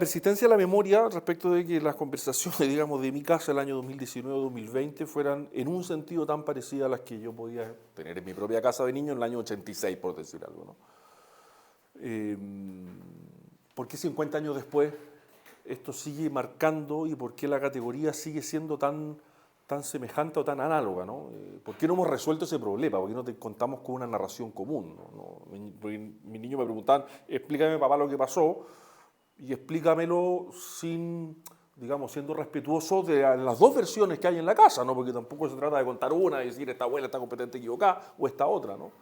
Persistencia de la memoria respecto de que las conversaciones, digamos, de mi casa el año 2019-2020 fueran en un sentido tan parecidas a las que yo podía tener en mi propia casa de niño en el año 86, por decir algo, ¿no? ¿Por qué 50 años después esto sigue marcando y por qué la categoría sigue siendo tan semejante o tan análoga, ¿no? ¿Por qué no hemos resuelto ese problema? ¿Por qué no te contamos con una narración común? Mis niños me preguntaban, explícame, papá, lo que pasó, y explícamelo sin, digamos, siendo respetuoso de las dos versiones que hay en la casa, ¿no? Porque tampoco se trata de contar una y decir esta abuela está completamente equivocada o esta otra, ¿no?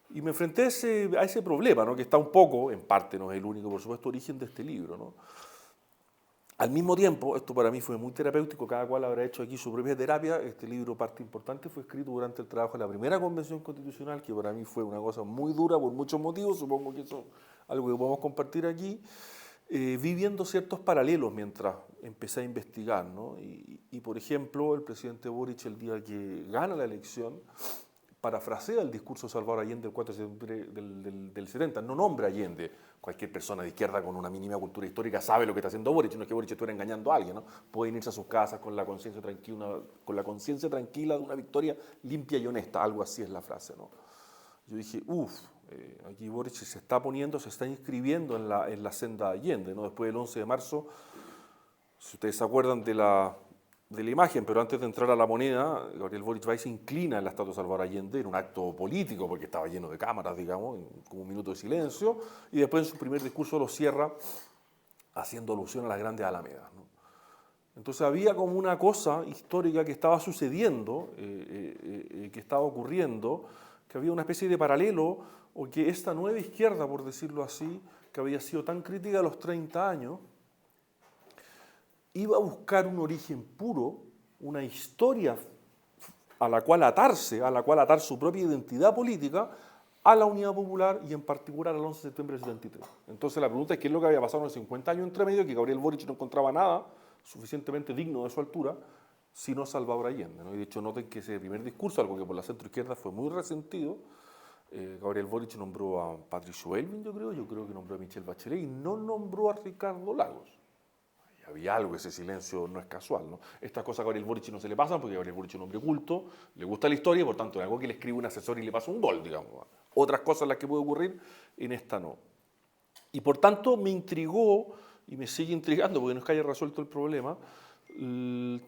Y me enfrenté a ese problema, ¿no? Que está un poco, en parte, no es el único, por supuesto, origen de este libro, ¿no? Al mismo tiempo, esto para mí fue muy terapéutico, cada cual habrá hecho aquí su propia terapia. Este libro, parte importante, fue escrito durante el trabajo de la primera convención constitucional, que para mí fue una cosa muy dura por muchos motivos, supongo que eso es algo que podemos compartir aquí. Vi viendo ciertos paralelos mientras empecé a investigar, ¿no? Por ejemplo, el presidente Boric, el día que gana la elección, parafrasea el discurso de Salvador Allende del 4 de septiembre del 70, no nombra a Allende. Cualquier persona de izquierda con una mínima cultura histórica sabe lo que está haciendo Boric, no es que Boric estuviera engañando a alguien, ¿no? Pueden irse a sus casas con la conciencia tranquila de una victoria limpia y honesta, algo así es la frase, ¿no? Yo dije, aquí Boric se está inscribiendo en la senda de Allende, ¿no? Después del 11 de marzo, si ustedes se acuerdan de la imagen, pero antes de entrar a la moneda, Gabriel Boric va y se inclina en la estatua de Salvador Allende en un acto político, porque estaba lleno de cámaras, digamos, como un minuto de silencio, y después en su primer discurso lo cierra haciendo alusión a las grandes alamedas, ¿no? Entonces había como una cosa histórica que estaba sucediendo, que estaba ocurriendo, que había una especie de paralelo, o que esta nueva izquierda, por decirlo así, que había sido tan crítica a los 30 años, iba a buscar un origen puro, una historia a la cual atar su propia identidad política a la Unidad Popular y en particular al 11 de septiembre del 73. Entonces la pregunta es qué es lo que había pasado en los 50 años entre medio, que Gabriel Boric no encontraba nada suficientemente digno de su altura, sino Salvador Allende, ¿no? Y de hecho noten que ese primer discurso, algo que por la centroizquierda fue muy resentido, Gabriel Boric nombró a Patricio Elwin, yo creo que nombró a Michelle Bachelet y no nombró a Ricardo Lagos. Había algo, ese silencio no es casual, ¿no? Estas cosas a Gabriel Boric no se le pasan porque Gabriel Boric es un hombre culto, le gusta la historia, por tanto es algo que le escribe un asesor y le pasa un gol, digamos. Otras cosas las que puede ocurrir, en esta no. Y por tanto me intrigó y me sigue intrigando, porque no es que haya resuelto el problema, en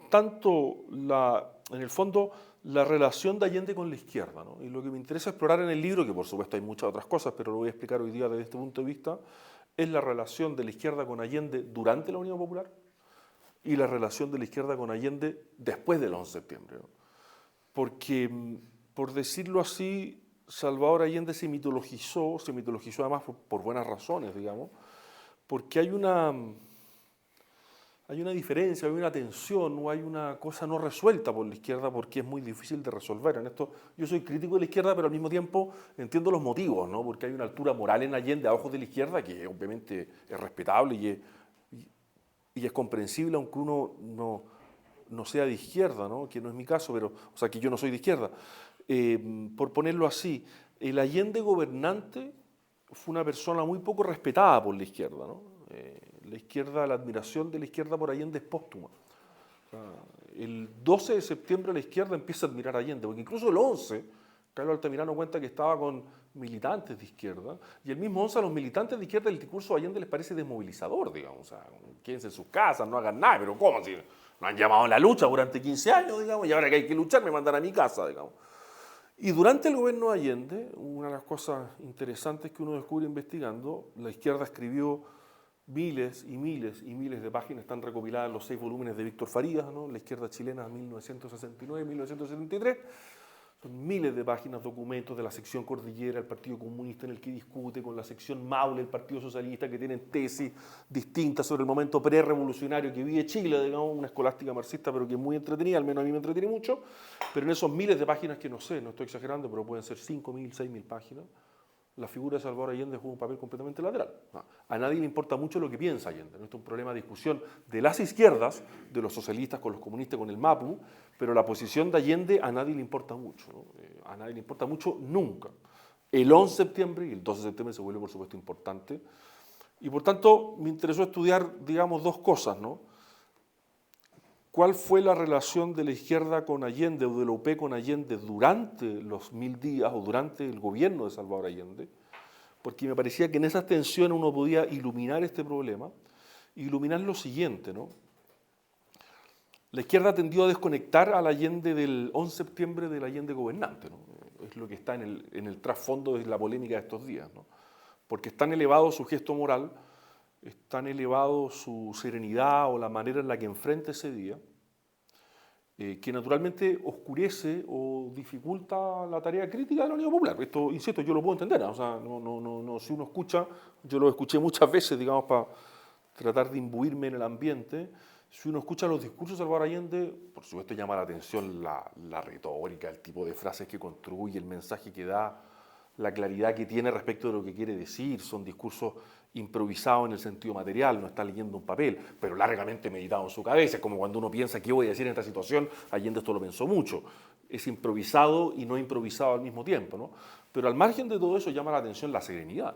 el fondo, la relación de Allende con la izquierda, ¿no? Y lo que me interesa explorar en el libro, que por supuesto hay muchas otras cosas, pero lo voy a explicar hoy día desde este punto de vista, es la relación de la izquierda con Allende durante la Unión Popular y la relación de la izquierda con Allende después del 11 de septiembre, ¿no? Porque, por decirlo así, Salvador Allende se mitologizó además por buenas razones, digamos, porque hay una diferencia, hay una tensión, o hay una cosa no resuelta por la izquierda porque es muy difícil de resolver. En esto yo soy crítico de la izquierda, pero al mismo tiempo entiendo los motivos, ¿no? Porque hay una altura moral en Allende a ojos de la izquierda que obviamente es respetable y es comprensible, aunque uno no sea de izquierda, ¿no? Que no es mi caso, pero, o sea, que yo no soy de izquierda. Por ponerlo así, el Allende gobernante fue una persona muy poco respetada por la izquierda, ¿no? La admiración de la izquierda por Allende es póstuma. O sea, el 12 de septiembre la izquierda empieza a admirar a Allende, porque incluso el 11, Carlos Altamirano cuenta que estaba con militantes de izquierda, y el mismo 11 a los militantes de izquierda el discurso de Allende les parece desmovilizador, digamos. O sea, quédense en sus casas, no hagan nada, pero ¿cómo? Si no han llamado a la lucha durante 15 años, digamos, y ahora que hay que luchar me mandan a mi casa, digamos. Y durante el gobierno de Allende, una de las cosas interesantes que uno descubre investigando, la izquierda escribió miles y miles y miles de páginas, están recopiladas en los 6 volúmenes de Víctor Farías, ¿no? La izquierda chilena 1969-1973, son miles de páginas, documentos de la sección Cordillera, el Partido Comunista en el que discute, con la sección Maule, el Partido Socialista, que tienen tesis distintas sobre el momento pre-revolucionario que vive Chile, digamos, una escolástica marxista, pero que es muy entretenida, al menos a mí me entretiene mucho, pero en esos miles de páginas que no sé, no estoy exagerando, pero pueden ser 5.000, 6.000 páginas, la figura de Salvador Allende juega un papel completamente lateral. A nadie le importa mucho lo que piensa Allende. Esto es un problema de discusión de las izquierdas, de los socialistas con los comunistas, con el MAPU, pero la posición de Allende a nadie le importa mucho, ¿no? A nadie le importa mucho nunca. El 11 de septiembre y el 12 de septiembre se vuelve, por supuesto, importante, Y por tanto me interesó estudiar, digamos, dos cosas, ¿no? ¿Cuál fue la relación de la izquierda con Allende o de la UP con Allende durante los 1000 días o durante el gobierno de Salvador Allende? Porque me parecía que en esas tensiones uno podía iluminar este problema, iluminar lo siguiente, ¿no? La izquierda tendió a desconectar al Allende del 11 de septiembre del Allende gobernante, ¿no? Es lo que está en el trasfondo de la polémica de estos días, ¿no? Porque es tan elevado su gesto moral, es tan elevado su serenidad o la manera en la que enfrenta ese día, que naturalmente oscurece o dificulta la tarea crítica de la Unidad Popular. Esto, insisto, yo lo puedo entender, ¿eh? O sea, si uno escucha, yo lo escuché muchas veces, digamos, para tratar de imbuirme en el ambiente. Si uno escucha los discursos de Salvador Allende, por supuesto llama la atención la retórica, el tipo de frases que construye, el mensaje que da, la claridad que tiene respecto de lo que quiere decir. Son discursos improvisados en el sentido material, no está leyendo un papel, pero largamente meditado en su cabeza. Es como cuando uno piensa qué voy a decir en esta situación. Allende esto lo pensó mucho. Es improvisado y no improvisado al mismo tiempo, ¿no? Pero al margen de todo eso llama la atención la serenidad.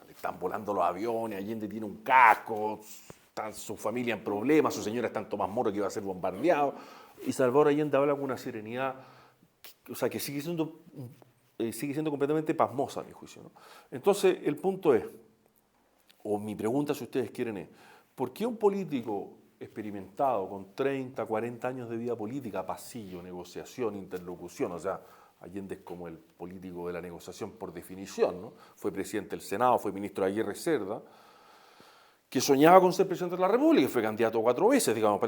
Le están volando los aviones, Allende tiene un casco, está su familia en problemas, su señora está en Tomás Moro que va a ser bombardeado, y Salvador Allende habla con una serenidad, o sea, que sigue siendo completamente pasmosa, a mi juicio, ¿no? Entonces, el punto es, o mi pregunta, si ustedes quieren, es, ¿por qué un político experimentado con 30, 40 años de vida política, pasillo, negociación, interlocución, o sea, Allende es como el político de la negociación por definición, ¿no? Fue presidente del Senado, fue ministro de Aguirre Cerda, que soñaba con ser presidente de la República, fue candidato 4 veces, digamos,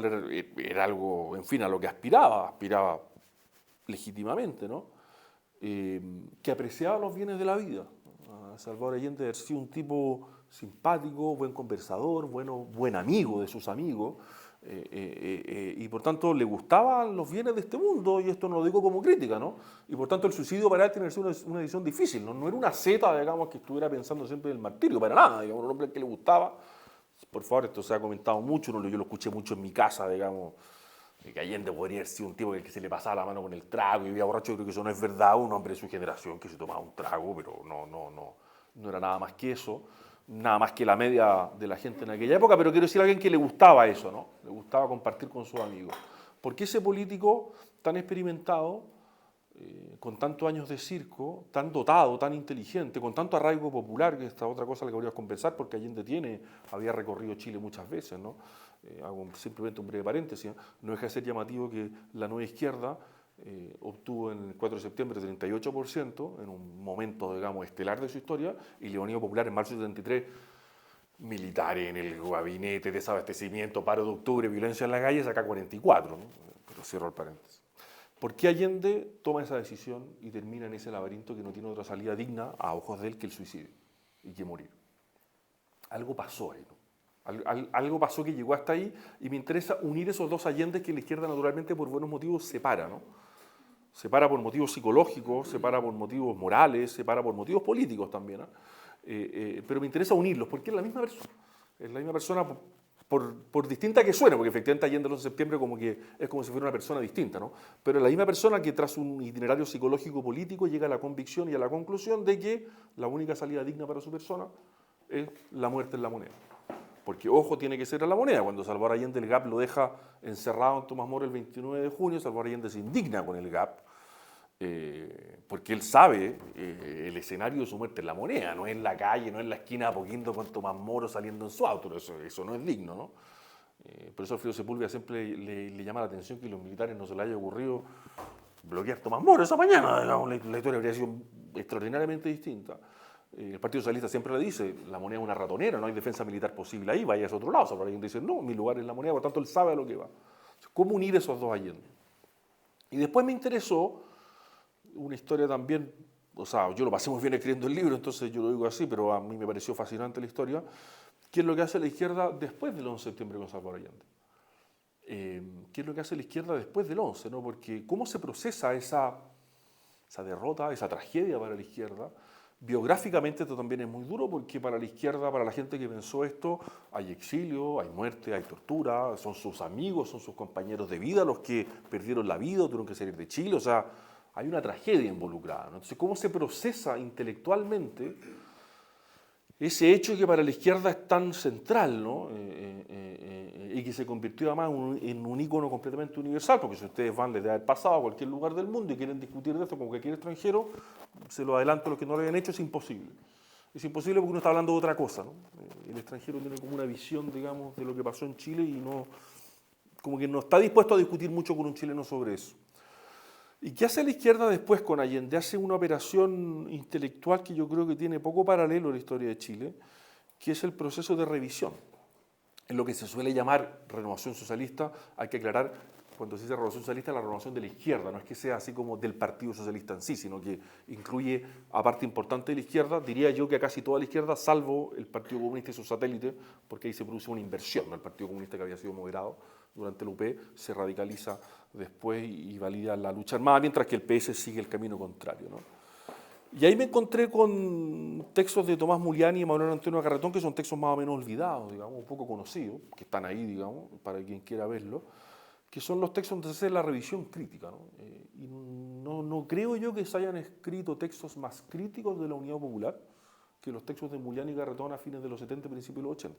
era algo, en fin, a lo que aspiraba legítimamente, ¿no? Que apreciaba los bienes de la vida. Salvador Allende ha sido un tipo simpático, buen conversador, buen amigo de sus amigos, y por tanto le gustaban los bienes de este mundo, y esto no lo digo como crítica, ¿no? Y por tanto el suicidio para él tiene que ser una decisión difícil, ¿no? No era una zeta, digamos, que estuviera pensando siempre en el martirio, para nada, digamos, un hombre que le gustaba. Por favor, esto se ha comentado mucho, yo lo escuché mucho en mi casa, digamos, que Allende podría haber sido un tipo que se le pasaba la mano con el trago y vivía borracho. Yo creo que eso no es verdad, un hombre de su generación que se tomaba un trago, pero no era nada más que eso, nada más que la media de la gente en aquella época, pero quiero decir a alguien que le gustaba eso, ¿no? Le gustaba compartir con sus amigos. ¿Por qué ese político tan experimentado, con tantos años de circo, tan dotado, tan inteligente, con tanto arraigo popular, que esta otra cosa la que voy a compensar, porque Allende había recorrido Chile muchas veces, ¿no? Hago simplemente un breve paréntesis, ¿no? No deja de ser llamativo que la nueva izquierda obtuvo en el 4 de septiembre 38%, en un momento, digamos, estelar de su historia, y la Unidad Popular en marzo de 73, militares en el gabinete, desabastecimiento, paro de octubre, violencia en la calle, saca 44, ¿no? Pero cierro el paréntesis. ¿Por qué Allende toma esa decisión y termina en ese laberinto que no tiene otra salida digna a ojos de él que el suicidio y que morir? Algo pasó ahí, ¿no? Algo pasó que llegó hasta ahí, y me interesa unir esos dos Allendes que la izquierda naturalmente por buenos motivos separa, ¿no? Separa por motivos psicológicos, separa por motivos morales, separa por motivos políticos también, ¿no? Pero me interesa unirlos porque es la misma persona. Es la misma persona por distinta que suene, porque efectivamente Allende el 11 de septiembre es como si fuera una persona distinta, ¿no? Pero es la misma persona que tras un itinerario psicológico-político llega a la convicción y a la conclusión de que la única salida digna para su persona es la muerte en la moneda. Porque, ojo, tiene que ser a la moneda. Cuando Salvador Allende el GAP lo deja encerrado en Tomás Moro el 29 de junio, Salvador Allende se indigna con el GAP, porque él sabe el escenario de su muerte en la moneda, no es en la calle, no es en la esquina de Apoquindo con Tomás Moro saliendo en su auto. Eso no es digno, ¿no? Por eso Alfredo Sepúlveda siempre le llama la atención que a los militares no se les haya ocurrido bloquear Tomás Moro esa mañana. Digamos, la historia habría sido extraordinariamente distinta. El Partido Socialista siempre le dice, la moneda es una ratonera, no hay defensa militar posible ahí, vaya a otro lado. Salvador Allende dice, no, mi lugar es la moneda, por tanto él sabe a lo que va. ¿Cómo unir esos dos Allende? Y después me interesó una historia también, o sea, yo lo pasé muy bien escribiendo el libro, entonces yo lo digo así, pero a mí me pareció fascinante la historia, qué es lo que hace la izquierda después del 11 de septiembre con Salvador Allende. ¿Qué es lo que hace la izquierda después del 11? ¿No? Porque cómo se procesa esa derrota, esa tragedia para la izquierda. Biográficamente esto también es muy duro porque para la izquierda, para la gente que pensó esto, hay exilio, hay muerte, hay tortura, son sus amigos, son sus compañeros de vida los que perdieron la vida, tuvieron que salir de Chile, o sea, hay una tragedia involucrada, ¿no? Entonces, ¿cómo se procesa intelectualmente ese hecho que para la izquierda es tan central, ¿no? Y que se convirtió además en un ícono completamente universal, porque si ustedes van desde el pasado a cualquier lugar del mundo y quieren discutir de esto con cualquier extranjero, se lo adelanto a los que no lo hayan hecho, es imposible. Es imposible porque uno está hablando de otra cosa, ¿no? El extranjero tiene como una visión, digamos, de lo que pasó en Chile y no, como que no está dispuesto a discutir mucho con un chileno sobre eso. ¿Y qué hace la izquierda después con Allende? Hace una operación intelectual que yo creo que tiene poco paralelo en la historia de Chile, que es el proceso de revisión. En lo que se suele llamar renovación socialista, hay que aclarar, cuando se dice renovación socialista, la renovación de la izquierda, no es que sea así como del Partido Socialista en sí, sino que incluye a parte importante de la izquierda, diría yo que a casi toda la izquierda, salvo el Partido Comunista y sus satélites, porque ahí se produce una inversión, ¿no? El Partido Comunista, que había sido moderado durante el UP, se radicaliza después y valida la lucha armada, mientras que el PS sigue el camino contrario, ¿no? Y ahí me encontré con textos de Tomás Muliani y Manuel Antonio Carretón, que son textos más o menos olvidados, digamos, un poco conocidos, que están ahí, digamos, para quien quiera verlo, que son los textos donde se hace la revisión crítica, ¿no? Y no creo yo que se hayan escrito textos más críticos de la Unidad Popular que los textos de Muliani y Carretón a fines de los 70 y principios de los 80.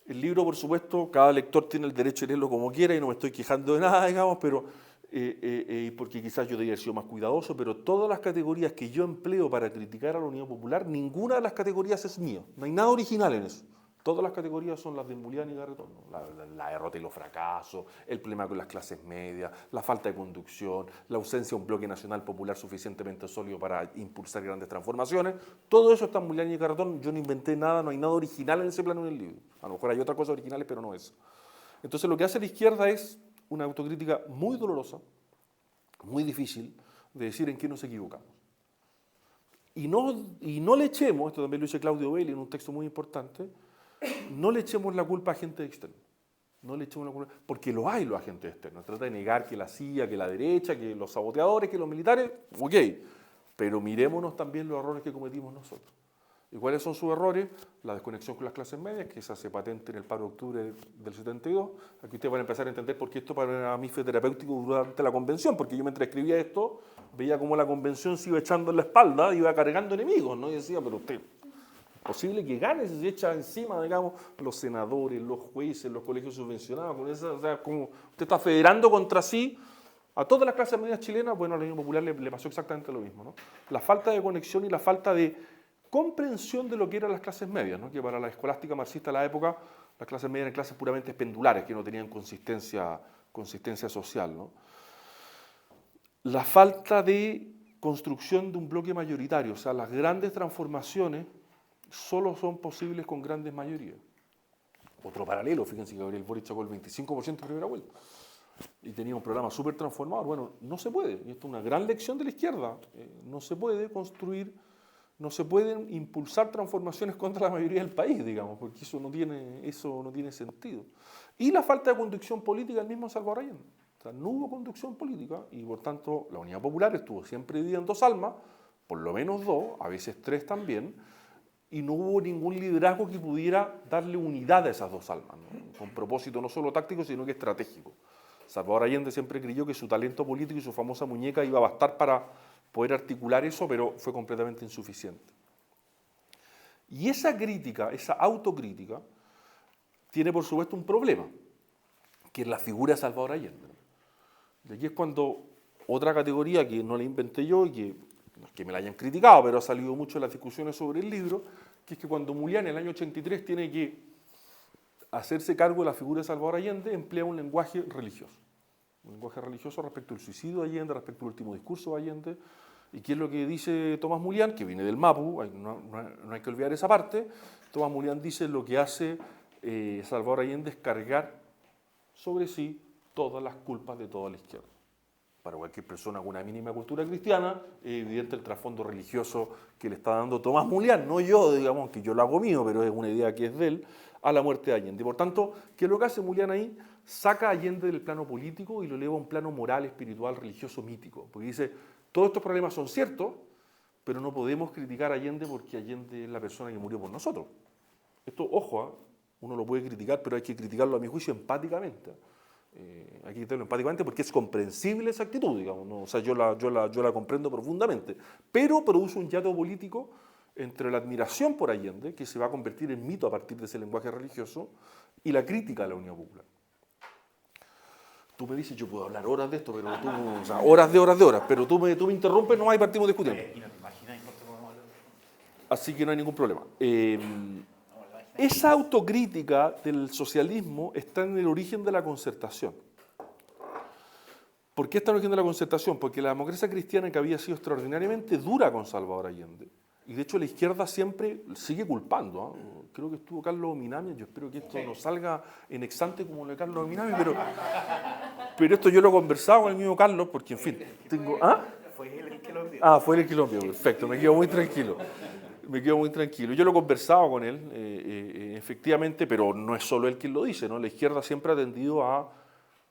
El libro, por supuesto, cada lector tiene el derecho de leerlo como quiera y no me estoy quejando de nada, digamos, pero porque quizás yo debería haber sido más cuidadoso, pero todas las categorías que yo empleo para criticar a la Unión Popular, ninguna de las categorías es mía. No hay nada original en eso. Todas las categorías son las de Muliani y Garretón, ¿no? La derrota y los fracasos, el problema con las clases medias, la falta de conducción, la ausencia de un bloque nacional popular suficientemente sólido para impulsar grandes transformaciones. Todo eso está en Muliani y Garretón. Yo no inventé nada, no hay nada original en ese plano en el libro. A lo mejor hay otras cosas originales, pero no eso. Entonces lo que hace la izquierda es una autocrítica muy dolorosa, muy difícil, de decir en qué nos equivocamos. Y no le echemos, esto también lo dice Claudio Belli en un texto muy importante, no le echemos la culpa a agentes externos. No le echemos la culpa, porque lo hay los agentes externos. Trata de negar que la CIA, que la derecha, que los saboteadores, que los militares, ok, pero mirémonos también los errores que cometimos nosotros. ¿Y cuáles son sus errores? La desconexión con las clases medias, que se hace patente en el paro de octubre del 72. Aquí ustedes van a empezar a entender por qué esto para mí fue terapéutico durante la convención, porque yo mientras escribía esto, veía cómo la convención se iba echando en la espalda, iba cargando enemigos, ¿no? Y decía, pero usted, ¿es posible que gane si se echa encima, digamos, los senadores, los jueces, los colegios subvencionados? Con esa, o sea, como usted está federando contra sí a todas las clases medias chilenas. Bueno, a la Unión Popular le pasó exactamente lo mismo, ¿no? La falta de conexión y la falta de comprensión de lo que eran las clases medias, ¿no? Que para la escolástica marxista de la época, las clases medias eran clases puramente pendulares, que no tenían consistencia social, ¿no? La falta de construcción de un bloque mayoritario, o sea, las grandes transformaciones solo son posibles con grandes mayorías. Otro paralelo, fíjense que Gabriel Boric sacó el 25% en primera vuelta y tenía un programa súper transformador. Bueno, no se puede, y esto es una gran lección de la izquierda, no se puede construir. No se pueden impulsar transformaciones contra la mayoría del país, digamos, porque eso no tiene sentido. Y la falta de conducción política del mismo Salvador Allende. O sea, no hubo conducción política y, por tanto, la Unidad Popular estuvo siempre dividida en dos almas, por lo menos dos, a veces tres también, y no hubo ningún liderazgo que pudiera darle unidad a esas dos almas, ¿no? Con propósito no solo táctico, sino que estratégico. Salvador Allende siempre creyó que su talento político y su famosa muñeca iba a bastar para poder articular eso, pero fue completamente insuficiente. Y esa crítica, esa autocrítica, tiene por supuesto un problema, que es la figura de Salvador Allende. Y aquí es cuando otra categoría que no la inventé yo y que no es que me la hayan criticado, pero ha salido mucho en las discusiones sobre el libro, que es que cuando Mulián en el año 83 tiene que hacerse cargo de la figura de Salvador Allende, emplea un lenguaje religioso. Un lenguaje religioso respecto al suicidio de Allende, respecto al último discurso de Allende. ¿Y qué es lo que dice Tomás Mulián? Que viene del MAPU, no hay que olvidar esa parte. Tomás Mulián dice lo que hace Salvador Allende es cargar sobre sí todas las culpas de toda la izquierda. Para cualquier persona con una mínima cultura cristiana, es evidente el trasfondo religioso que le está dando Tomás Mulián, no yo, digamos, que yo lo hago mío, pero es una idea que es de él, a la muerte de Allende. Por tanto, ¿qué es lo que hace Mulián ahí? Saca a Allende del plano político y lo eleva a un plano moral, espiritual, religioso, mítico. Porque dice, todos estos problemas son ciertos, pero no podemos criticar a Allende porque Allende es la persona que murió por nosotros. Esto, ojo, uno lo puede criticar, pero hay que criticarlo a mi juicio empáticamente. Hay que criticarlo empáticamente porque es comprensible esa actitud, digamos, ¿no? O sea, yo la comprendo profundamente, pero produce un hiato político entre la admiración por Allende, que se va a convertir en mito a partir de ese lenguaje religioso, y la crítica a la Unidad Popular. Tú me dices, yo puedo hablar horas de esto, pero tú, o sea, horas, pero tú me interrumpes, no hay, partimos discutiendo. Así que no hay ningún problema. Esa autocrítica del socialismo está en el origen de la Concertación. ¿Por qué está en el origen de la Concertación? Porque la democracia cristiana, que había sido extraordinariamente dura con Salvador Allende, y de hecho la izquierda siempre sigue culpando. Creo que estuvo Carlos Minami, yo espero que esto no salga en exante como lo de Carlos Minami, pero esto yo lo he conversado con el mismo Carlos, porque en fin, tengo... Fue él el que lo envió. Fue él el que lo envió, perfecto, me quedo muy tranquilo. Yo lo he conversado con él, efectivamente, pero no es solo él quien lo dice, ¿no? La izquierda siempre ha tendido a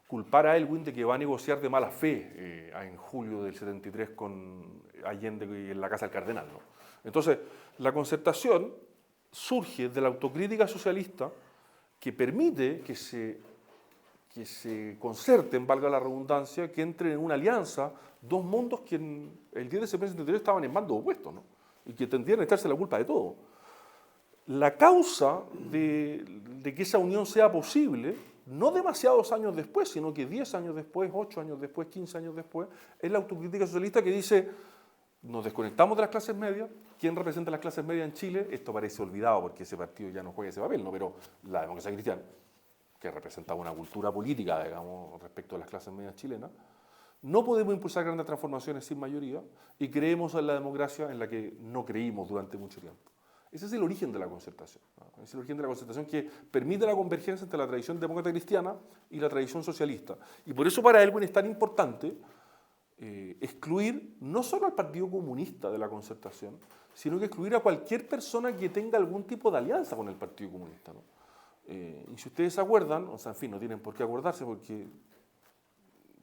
culpar a Aylwin de que va a negociar de mala fe en julio del 73 con Allende en la Casa del Cardenal, ¿no? Entonces, la Concertación surge de la autocrítica socialista que permite que se concerten, valga la redundancia, que entren en una alianza dos mundos que el 10 de septiembre del 73 estaban en bandos opuestos, ¿no? Y que tendrían a echarse la culpa de todo. La causa de que esa unión sea posible, no demasiados años después, sino que 10 años después, 8 años después, 15 años después, es la autocrítica socialista que dice, nos desconectamos de las clases medias. ¿Quién representa las clases medias en Chile? Esto parece olvidado porque ese partido ya no juega ese papel, ¿no? Pero la democracia cristiana, que representaba una cultura política, digamos, respecto a las clases medias chilenas, no podemos impulsar grandes transformaciones sin mayoría y creemos en la democracia en la que no creímos durante mucho tiempo. Ese es el origen de la Concertación, ¿no? Es el origen de la Concertación que permite la convergencia entre la tradición demócrata cristiana y la tradición socialista. Y por eso para Aylwin es tan importante excluir no solo al Partido Comunista de la Concertación, sino que excluir a cualquier persona que tenga algún tipo de alianza con el Partido Comunista, ¿no? Y si ustedes se acuerdan, o sea, en fin, no tienen por qué acordarse porque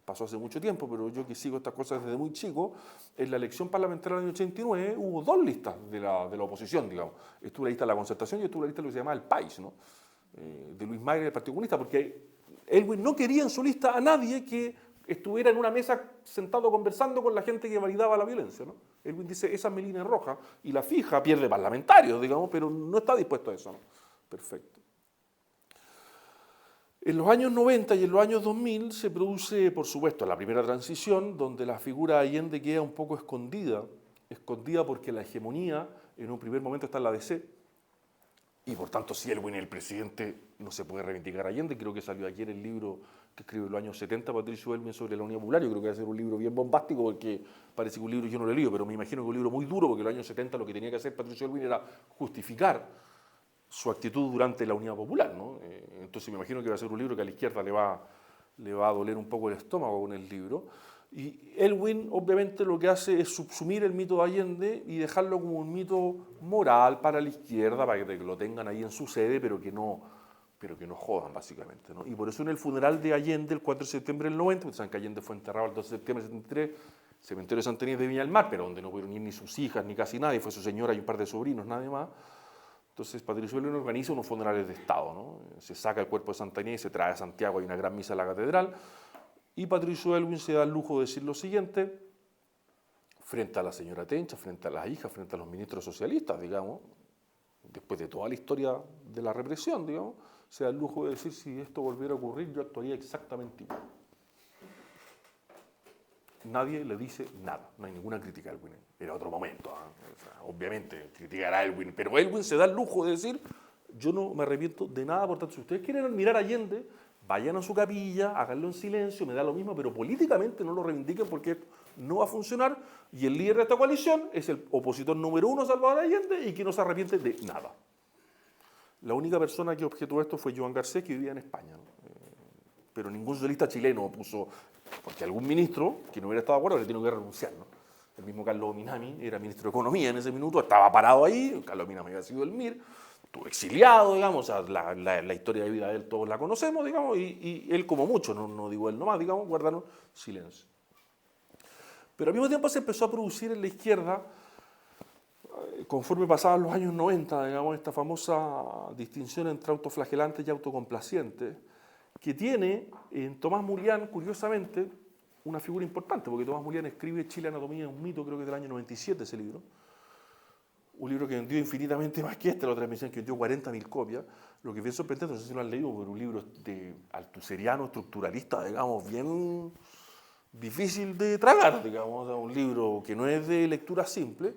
pasó hace mucho tiempo, pero yo que sigo estas cosas desde muy chico, en la elección parlamentaria del año 89 hubo dos listas de la oposición, digamos. Estuvo la lista de la Concertación y estuvo la lista de lo que se llamaba el País, ¿no? De Luis Mayer del Partido Comunista, porque Aylwin no quería en su lista a nadie que estuviera en una mesa sentado conversando con la gente que validaba la violencia, ¿no? Aylwin dice, esa es mi línea roja, y la fija, pierde parlamentarios, digamos, pero no está dispuesto a eso, ¿no? Perfecto. En los años 90 y en los años 2000 se produce, por supuesto, la primera transición, donde la figura de Allende queda un poco escondida porque la hegemonía en un primer momento está en la DC, y por tanto si Aylwin es el presidente no se puede reivindicar a Allende. Creo que salió ayer el libro que escribe en los años 70 Patricio Aylwin sobre la Unidad Popular. Yo creo que va a ser un libro bien bombástico porque parece que un libro, yo no lo he leído, pero me imagino que es un libro muy duro porque en los años 70 lo que tenía que hacer Patricio Aylwin era justificar su actitud durante la Unidad Popular, ¿no? Entonces me imagino que va a ser un libro que a la izquierda le va a doler un poco el estómago con el libro. Y Aylwin obviamente lo que hace es subsumir el mito de Allende y dejarlo como un mito moral para la izquierda, para que lo tengan ahí en su sede, pero que no jodan básicamente, ¿no? Y por eso en el funeral de Allende, el 4 de septiembre del 90, porque saben que Allende fue enterrado el 12 de septiembre del 73, cementerio de Santa Inés de Viña del Mar, pero donde no pudieron ir ni sus hijas ni casi nadie, fue su señora y un par de sobrinos, nadie más. Entonces Patricio Aylwin organiza unos funerales de Estado, ¿no? Se saca el cuerpo de Santa Inés, se trae a Santiago, hay una gran misa en la catedral, y Patricio Aylwin se da el lujo de decir lo siguiente, frente a la señora Tencha, frente a las hijas, frente a los ministros socialistas, digamos, después de toda la historia de la represión, digamos, se da el lujo de decir, si esto volviera a ocurrir, yo actuaría exactamente igual. Nadie le dice nada, no hay ninguna crítica a Aylwin. Era otro momento, ¿eh? O sea, obviamente criticar a Aylwin, pero Aylwin se da el lujo de decir, yo no me arrepiento de nada, por tanto, si ustedes quieren admirar a Allende, vayan a su capilla, háganlo en silencio, me da lo mismo, pero políticamente no lo reivindiquen porque esto no va a funcionar, y el líder de esta coalición es el opositor número 1 a Salvador Allende y que no se arrepiente de nada. La única persona que objetó esto fue Joan Garcés, que vivía en España, ¿no? Pero ningún socialista chileno puso, porque algún ministro que no hubiera estado de acuerdo le tiene que renunciar, ¿no? El mismo Carlos Minami era ministro de Economía en ese minuto, estaba parado ahí, Carlos Minami había sido el MIR, estuvo exiliado, digamos, o sea, la historia de vida de él todos la conocemos, digamos, y él como mucho, no digo él nomás, digamos, guardaron silencio. Pero al mismo tiempo se empezó a producir en la izquierda, conforme pasaban los años 90, digamos, esta famosa distinción entre autoflagelantes y autocomplacientes, que tiene en Tomás Murián, curiosamente, una figura importante, porque Tomás Murián escribe Chile Anatomía de un mito, creo que del año 97 ese libro, un libro que vendió infinitamente más que este, la otra me decían que vendió 40.000 copias, lo que es bien sorprendente, no sé si lo han leído, pero un libro de altuseriano, estructuralista, digamos, bien difícil de tragar, digamos, o sea, un libro que no es de lectura simple,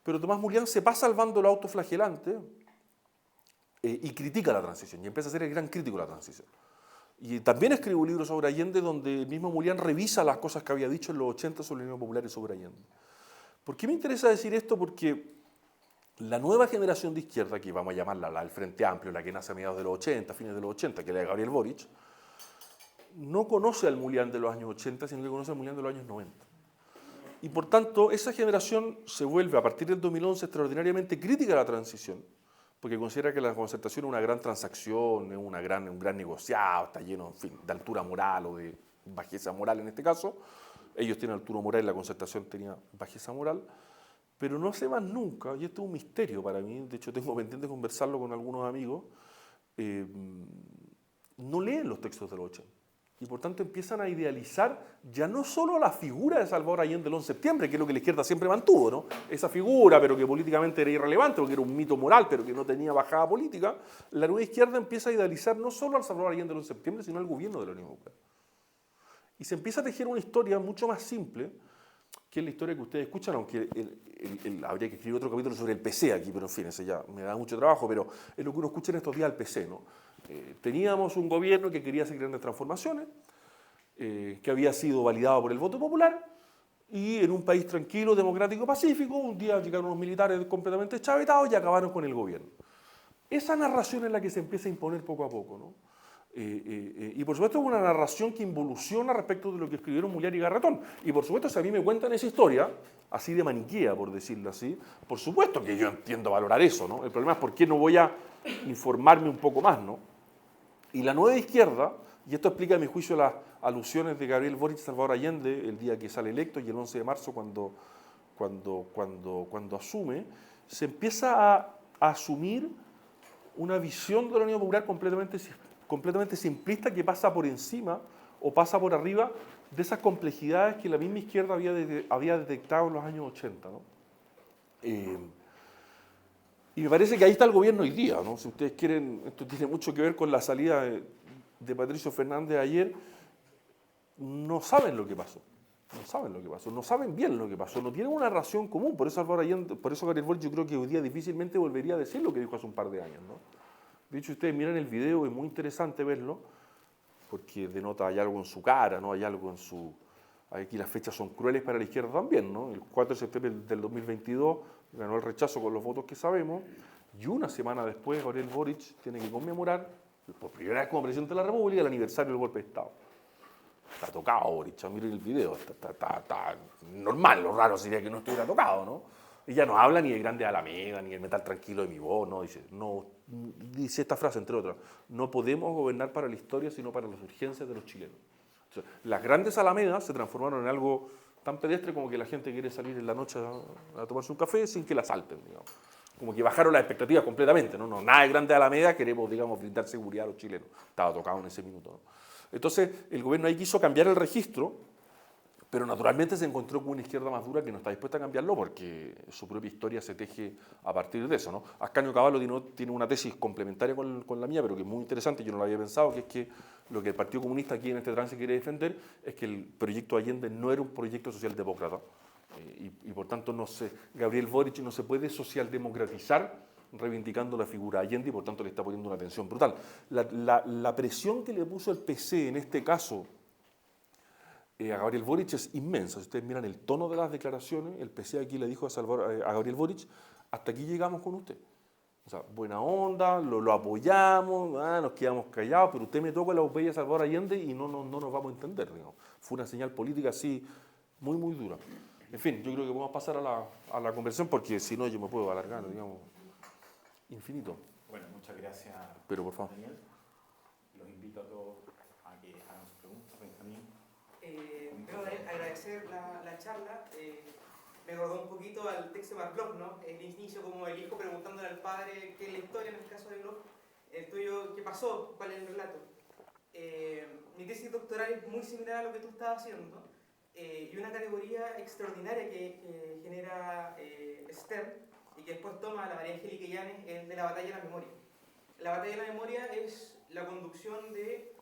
pero Tomás Mulián se pasa al bando del autoflagelante y critica la transición, y empieza a ser el gran crítico de la transición. Y también escribe un libro sobre Allende donde el mismo Mulián revisa las cosas que había dicho en los 80 sobre la Unión Popular y sobre Allende. ¿Por qué me interesa decir esto? Porque la nueva generación de izquierda, que vamos a llamarla la del Frente Amplio, la que nace a mediados de los 80, fines de los 80, que es la de Gabriel Boric, no conoce al Mulián de los años 80, sino que conoce al Mulián de los años 90. Y por tanto, esa generación se vuelve, a partir del 2011, extraordinariamente crítica a la transición, porque considera que la concertación es una gran transacción, es un gran negociado, está lleno, en fin, de altura moral o de bajeza moral en este caso. Ellos tienen altura moral y la concertación tenía bajeza moral. Pero no sé más nunca, y esto es un misterio para mí, de hecho tengo pendiente de conversarlo con algunos amigos, no leen los textos de los 80. Y por tanto empiezan a idealizar ya no solo la figura de Salvador Allende del 11 de septiembre, que es lo que la izquierda siempre mantuvo, ¿no? Esa figura, pero que políticamente era irrelevante, porque era un mito moral, pero que no tenía bajada política. La nueva izquierda empieza a idealizar no solo al Salvador Allende del 11 de septiembre, sino al gobierno de la Unión Europea. Y se empieza a tejer una historia mucho más simple, que es la historia que ustedes escuchan, aunque habría que escribir otro capítulo sobre el PC aquí, pero en fin, ese ya me da mucho trabajo, pero es lo que uno escucha en estos días al PC, ¿no? Teníamos un gobierno que quería hacer grandes transformaciones, que había sido validado por el voto popular, y en un país tranquilo, democrático, pacífico, un día llegaron unos militares completamente chavetados y acabaron con el gobierno. Esa narración es la que se empieza a imponer poco a poco, ¿no? Y por supuesto es una narración que involuciona respecto de lo que escribieron Mulián y Garretón. Y por supuesto, si a mí me cuentan esa historia, así de maniquea, por decirlo así, por supuesto que yo entiendo valorar eso, ¿no? El problema es por qué no voy a informarme un poco más, ¿no? Y la nueva izquierda, y esto explica a mi juicio las alusiones de Gabriel Boric y Salvador Allende el día que sale electo y el 11 de marzo cuando asume, se empieza a asumir una visión de la Unión Popular completamente simplista que pasa por encima o pasa por arriba de esas complejidades que la misma izquierda había detectado en los años 80, ¿no? Y me parece que ahí está el gobierno hoy día, ¿no? Si ustedes quieren, esto tiene mucho que ver con la salida de Patricio Fernández ayer, no saben lo que pasó. No saben lo que pasó, no saben bien lo que pasó, no tienen una narración común. Por eso Gabriel Boric yo creo que hoy día difícilmente volvería a decir lo que dijo hace un par de años, ¿no? De hecho, ustedes miran el video, es muy interesante verlo, porque denota, hay algo en su cara, ¿no? Hay algo en su... Aquí las fechas son crueles para la izquierda también, ¿no? El 4 de septiembre del 2022 ganó el rechazo con los votos que sabemos, y una semana después Gabriel Boric tiene que conmemorar, por primera vez como presidente de la República, el aniversario del golpe de Estado. Está tocado Boric, miren el video, está normal, lo raro sería que no estuviera tocado, ¿no? Y ya no habla ni de Grande Alameda, ni del metal tranquilo de mi voz, ¿no? Dice esta frase, entre otras, no podemos gobernar para la historia, sino para las urgencias de los chilenos. O sea, las grandes alamedas se transformaron en algo tan pedestre como que la gente quiere salir en la noche a tomarse un café sin que la asalten, digamos. Como que bajaron las expectativas completamente, ¿no? Nada de Grande Alameda, queremos, digamos, brindar seguridad a los chilenos. Estaba tocado en ese minuto, ¿no? Entonces, el gobierno ahí quiso cambiar el registro, pero naturalmente se encontró con una izquierda más dura que no está dispuesta a cambiarlo porque su propia historia se teje a partir de eso, ¿no? Ascanio Cavallo tiene una tesis complementaria con la mía, pero que es muy interesante, yo no la había pensado, que es que lo que el Partido Comunista aquí en este trance quiere defender es que el proyecto Allende no era un proyecto socialdemócrata y por tanto Gabriel Boric no se puede socialdemocratizar reivindicando la figura Allende y por tanto le está poniendo una tensión brutal. La presión que le puso el PC en este caso a Gabriel Boric es inmensa. Si ustedes miran el tono de las declaraciones, el PC aquí le dijo a Gabriel Boric, hasta aquí llegamos con usted. O sea, buena onda, lo apoyamos, nos quedamos callados, pero usted me toca la botella de Salvador Allende y no nos vamos a entender, digamos. Fue una señal política así muy, muy dura. En fin, yo creo que podemos pasar a la conversación porque si no yo me puedo alargar, digamos, infinito. Bueno, muchas gracias, pero por favor. Daniel. Los invito a todos a que hagan sus preguntas. Benjamín. Quiero agradecer la charla. Me acordó un poquito al texto de Mark Bloch, ¿no? El inicio como el hijo preguntándole al padre qué es la historia en el caso de Bloch. El tuyo, ¿qué pasó? ¿Cuál es el relato? Mi tesis doctoral es muy similar a lo que tú estabas haciendo. Y una categoría extraordinaria que genera Stern y que después toma la María Angélica Illanes, es de la batalla de la memoria. La batalla de la memoria es la conducción de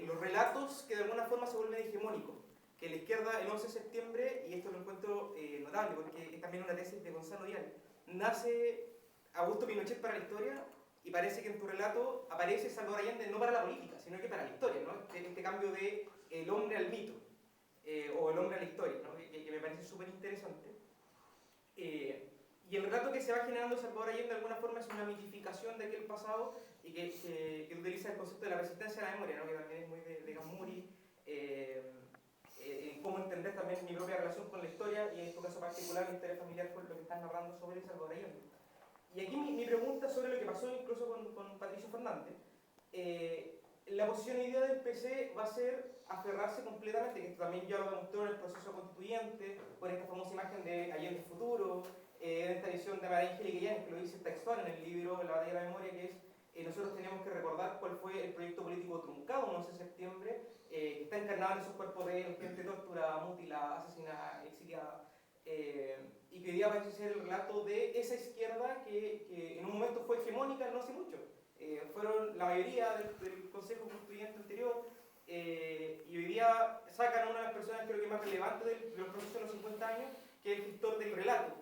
los relatos que de alguna forma se vuelven hegemónicos. Que la izquierda, el 11 de septiembre, y esto lo encuentro notable porque es también una tesis de Gonzalo Díaz, nace Augusto Pinochet para la historia y parece que en tu relato aparece Salvador Allende no para la política, sino que para la historia, ¿no? Este cambio de el hombre al mito, o el hombre a la historia, ¿no? que me parece súper interesante. Y el relato que se va generando Salvador Allende de alguna forma es una mitificación de aquel pasado y que utiliza el concepto de la resistencia a la memoria, ¿no? Que también es muy de Gamburi, en cómo entender también mi propia relación con la historia y en tu caso particular mi historia familiar con lo que estás narrando sobre Salvador Allende. Y aquí mi pregunta sobre lo que pasó incluso con Patricio Fernández. La posición hoy día del PC va a ser aferrarse completamente, que esto también ya lo demostró en el proceso constituyente, con esta famosa imagen de Allende Futuro, en esta visión de María Angélica Illanes, que lo dice textual en el libro La batalla de la memoria, que es nosotros tenemos que recordar cuál fue el proyecto político truncado el 11 de septiembre, que está encarnado en esos cuerpos de gente torturada, mutilada, asesinada, exiliada, y que hoy día parece ser el relato de esa izquierda que en un momento fue hegemónica no hace mucho. Fueron la mayoría del Consejo Constituyente anterior, y hoy día sacan a una de las personas creo que más relevantes de los procesos de los 50 años, que es el gestor del relato.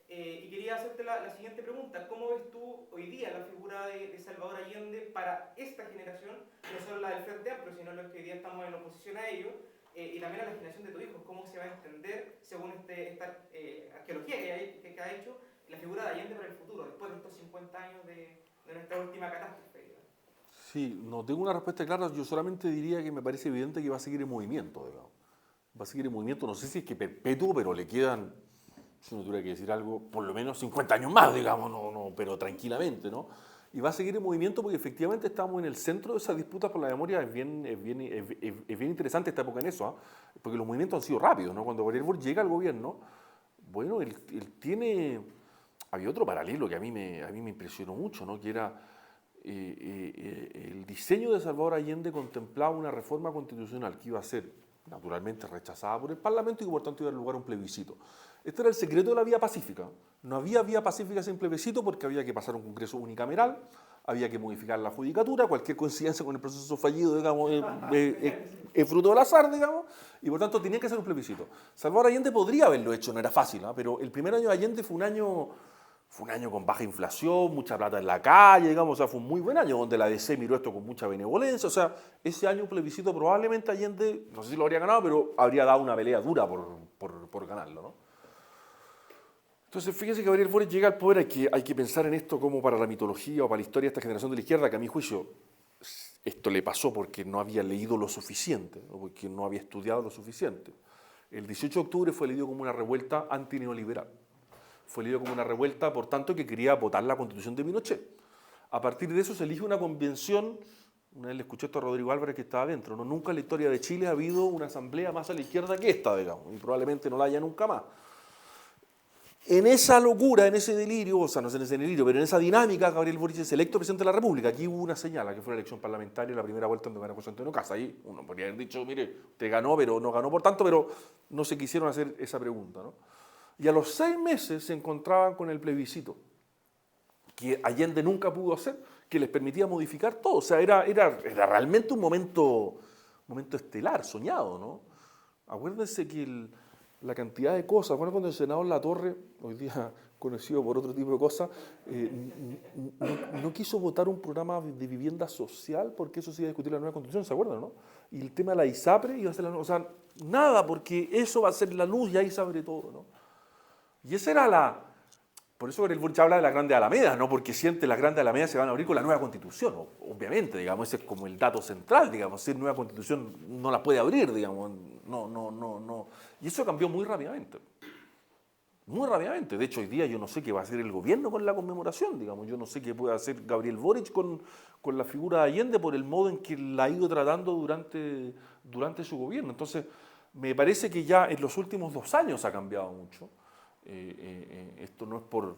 Y quería hacerte la siguiente pregunta. ¿Cómo ves tú hoy día la figura de Salvador Allende para esta generación, no solo la del Frente Amplio, sino los que hoy día estamos en oposición a ello, y también a la generación de tu hijo? ¿Cómo se va a entender, según esta arqueología que ha hecho, la figura de Allende para el futuro, después de estos 50 años de nuestra última catástrofe? Sí, no tengo una respuesta clara, yo solamente diría que me parece evidente que va a seguir en movimiento, digamos. Va a seguir en movimiento, no sé si es que perpetuo, pero le quedan, si uno tuviera que decir algo, por lo menos 50 años más, digamos, pero tranquilamente, ¿no? Y va a seguir en movimiento porque efectivamente estamos en el centro de esa disputa por la memoria. Es bien interesante esta época en eso, ¿eh? Porque los movimientos han sido rápidos, ¿no? Cuando Gabriel Boric llega al gobierno, bueno, él tiene... Había otro paralelo que a mí me impresionó mucho, ¿no? Que era el diseño de Salvador Allende contemplaba una reforma constitucional que iba a ser naturalmente rechazada por el Parlamento y que por tanto iba a dar lugar a un plebiscito. Este era el secreto de la vía pacífica. No había vía pacífica sin plebiscito porque había que pasar un congreso unicameral, había que modificar la judicatura, cualquier coincidencia con el proceso fallido, digamos, es fruto del azar, digamos, y por tanto tenía que hacer un plebiscito. Salvador Allende podría haberlo hecho, no era fácil, ¿eh? Pero el primer año de Allende fue un año con baja inflación, mucha plata en la calle, digamos, o sea, fue un muy buen año donde la DC miró esto con mucha benevolencia, o sea, ese año un plebiscito probablemente Allende, no sé si lo habría ganado, pero habría dado una pelea dura por ganarlo, ¿no? Entonces, fíjense que Gabriel Boric llega al poder, hay que pensar en esto como para la mitología o para la historia de esta generación de la izquierda, que a mi juicio esto le pasó porque no había leído lo suficiente, o porque no había estudiado lo suficiente. El 18 de octubre fue leído como una revuelta antineoliberal. Fue leído como una revuelta, por tanto, que quería votar la Constitución de Pinochet. A partir de eso se elige una convención. Una vez le escuché esto a Rodrigo Álvarez que estaba adentro, ¿no? Nunca en la historia de Chile ha habido una asamblea más a la izquierda que esta, digamos, y probablemente no la haya nunca más. En esa locura, en ese delirio, o sea, no sé en ese delirio, pero en esa dinámica, Gabriel Boric es electo presidente de la República. Aquí hubo una señal, que fue la elección parlamentaria, la primera vuelta donde ganó José Antonio Caz. Ahí uno podría haber dicho, mire, usted ganó, pero no ganó por tanto, pero no se quisieron hacer esa pregunta, ¿no? Y a los 6 meses se encontraban con el plebiscito, que Allende nunca pudo hacer, que les permitía modificar todo. O sea, era realmente un momento estelar, soñado, ¿no? Acuérdense que la cantidad de cosas, bueno, cuando el senador Latorre, hoy día conocido por otro tipo de cosas, no quiso votar un programa de vivienda social porque eso se iba a discutir en la nueva constitución, ¿se acuerdan, no? Y el tema de la ISAPRE iba a ser o sea, nada, porque eso va a ser la luz y ahí se abre todo, ¿no? Y esa era por eso el Boric habla de las grandes alamedas, ¿no? Porque siente las grandes alamedas se van a abrir con la nueva constitución, obviamente, digamos, ese es como el dato central, digamos, si nueva constitución no la puede abrir, digamos, no. Y eso cambió muy rápidamente, de hecho hoy día yo no sé qué va a hacer el gobierno con la conmemoración, digamos, yo no sé qué puede hacer Gabriel Boric con la figura de Allende por el modo en que la ha ido tratando durante su gobierno. Entonces, me parece que ya en los últimos 2 años ha cambiado mucho. Esto no es por,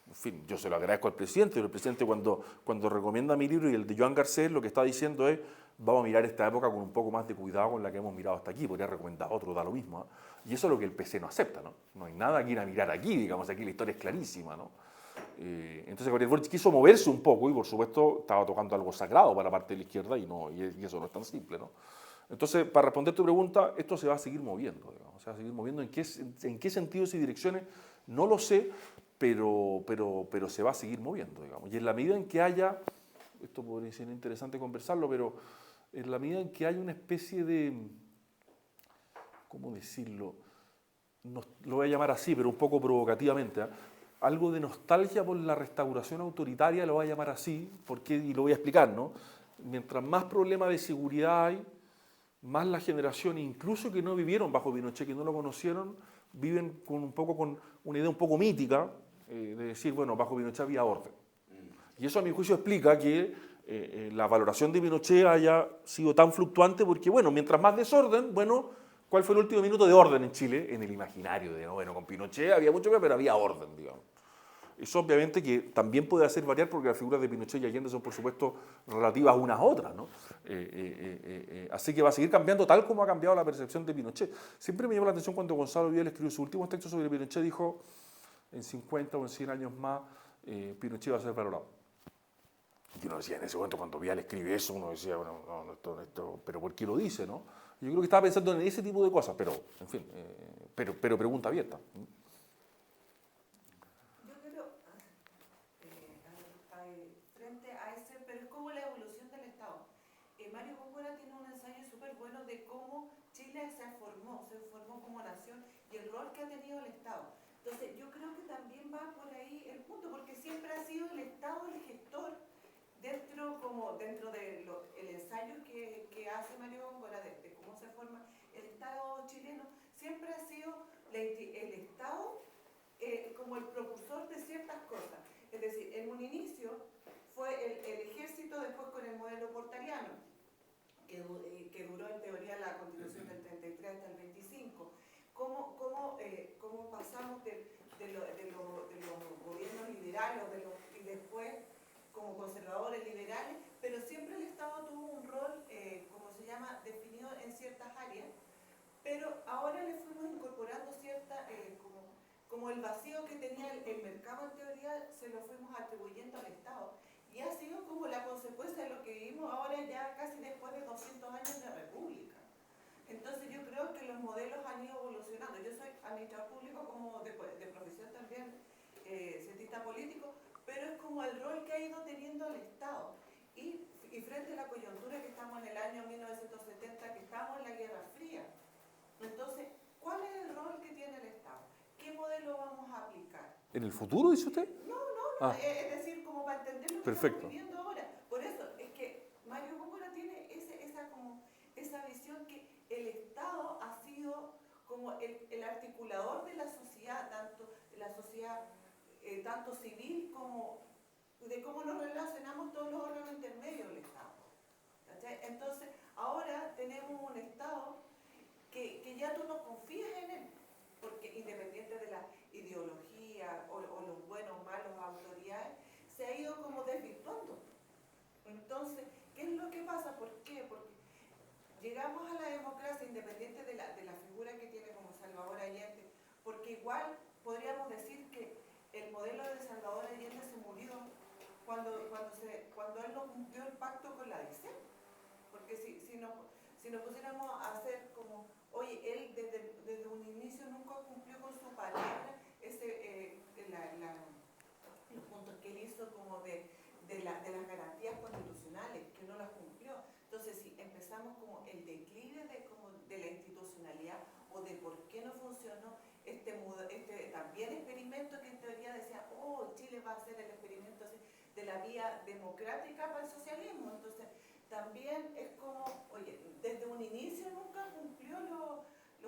en fin, yo se lo agradezco al presidente, pero el presidente cuando recomienda mi libro y el de Joan Garcés, lo que está diciendo es, vamos a mirar esta época con un poco más de cuidado con la que hemos mirado hasta aquí, podría recomendar otro, da lo mismo, ¿eh? Y eso es lo que el PC no acepta, ¿no? No hay nada que ir a mirar aquí, digamos, aquí la historia es clarísima, ¿no? Entonces Gabriel Boric quiso moverse un poco y por supuesto estaba tocando algo sagrado para la parte de la izquierda y eso no es tan simple, ¿no? Entonces, para responder tu pregunta, esto se va a seguir moviendo, digamos, se va a seguir moviendo. ¿En qué sentidos y direcciones? No lo sé, pero se va a seguir moviendo, digamos. Y en la medida en que haya, esto podría ser interesante conversarlo, pero en la medida en que haya una especie de, ¿cómo decirlo? Lo voy a llamar así, pero un poco provocativamente, ¿eh? Algo de nostalgia por la restauración autoritaria, lo voy a llamar así, porque, y lo voy a explicar, ¿no? Mientras más problemas de seguridad hay, más las generaciones, incluso que no vivieron bajo Pinochet, que no lo conocieron, viven con una idea un poco mítica, de decir, bueno, bajo Pinochet había orden. Y eso a mi juicio explica que la valoración de Pinochet haya sido tan fluctuante, porque bueno, mientras más desorden, bueno, ¿cuál fue el último minuto de orden en Chile? En el imaginario de, bueno, con Pinochet había mucho pero había orden, digamos. Eso obviamente que también puede hacer variar porque las figuras de Pinochet y Allende son por supuesto relativas unas a otras, ¿no? Así que va a seguir cambiando tal como ha cambiado la percepción de Pinochet. Siempre me llamó la atención cuando Gonzalo Vidal escribió su último texto sobre Pinochet, dijo, en 50 o en 100 años más, Pinochet va a ser valorado. Y uno decía, en ese momento cuando Vidal escribe eso, uno decía, bueno, no, esto, pero ¿por qué lo dice, no? Yo creo que estaba pensando en ese tipo de cosas, pero, en fin, pero pregunta abierta. Frente a ese, pero es como la evolución del Estado. Mario Góngora tiene un ensayo súper bueno de cómo Chile se formó como nación y el rol que ha tenido el Estado. Entonces yo creo que también va por ahí el punto, porque siempre ha sido el Estado el gestor dentro del ensayo que hace Mario Góngora de cómo se forma el Estado chileno, siempre ha sido el Estado como el propulsor de ciertas cosas. Es decir, en un inicio fue el ejército, después con el modelo portaliano, que duró en teoría la constitución del 33 hasta el 25. ¿Cómo pasamos de los gobiernos liberales y después como conservadores liberales, pero siempre el Estado tuvo un rol, como se llama, definido en ciertas áreas, pero ahora le fuimos incorporando como el vacío que tenía el mercado en teoría, se lo fuimos atribuyendo al Estado. Y ha sido como la consecuencia de lo que vivimos ahora ya casi después de 200 años de república. Entonces yo creo que los modelos han ido evolucionando. Yo soy administrador público como de profesión también, cientista político, pero es como el rol que ha ido teniendo el Estado. Y frente a la coyuntura que estamos en el año 1970, que estamos en la Guerra Fría. Entonces, ¿cuál es el rol que tiene el Estado? ¿Qué modelo vamos a aplicar? ¿En el futuro, dice usted? No, es decir, como para entender lo que estamos viviendo ahora. Por eso, es que Mario Góngora tiene esa visión que el Estado ha sido como el articulador de la sociedad, tanto civil como de cómo nos relacionamos todos los órganos intermedios del Estado. ¿Cachai? Entonces, ahora tenemos un Estado que ya tú no confías en él, porque independiente de la ideología o los buenos, malos, autoridades, se ha ido como desvirtuando. Entonces, ¿qué es lo que pasa? ¿Por qué? Porque llegamos a la democracia independiente de la figura que tiene como Salvador Allende, porque igual podríamos decir que el modelo de Salvador Allende se murió cuando él no cumplió el pacto con la DC. Porque si nos pusiéramos a hacer como, oye, él desde un inicio nunca cumplió con su palabra, los puntos que él hizo como de las garantías constitucionales, que no las cumplió. Entonces, si empezamos como el declive de la institucionalidad o de por qué no funcionó este también experimento que en teoría decía, Chile va a ser el experimento de la vía democrática para el socialismo. Entonces, también es como, oye, desde un inicio nunca cumplió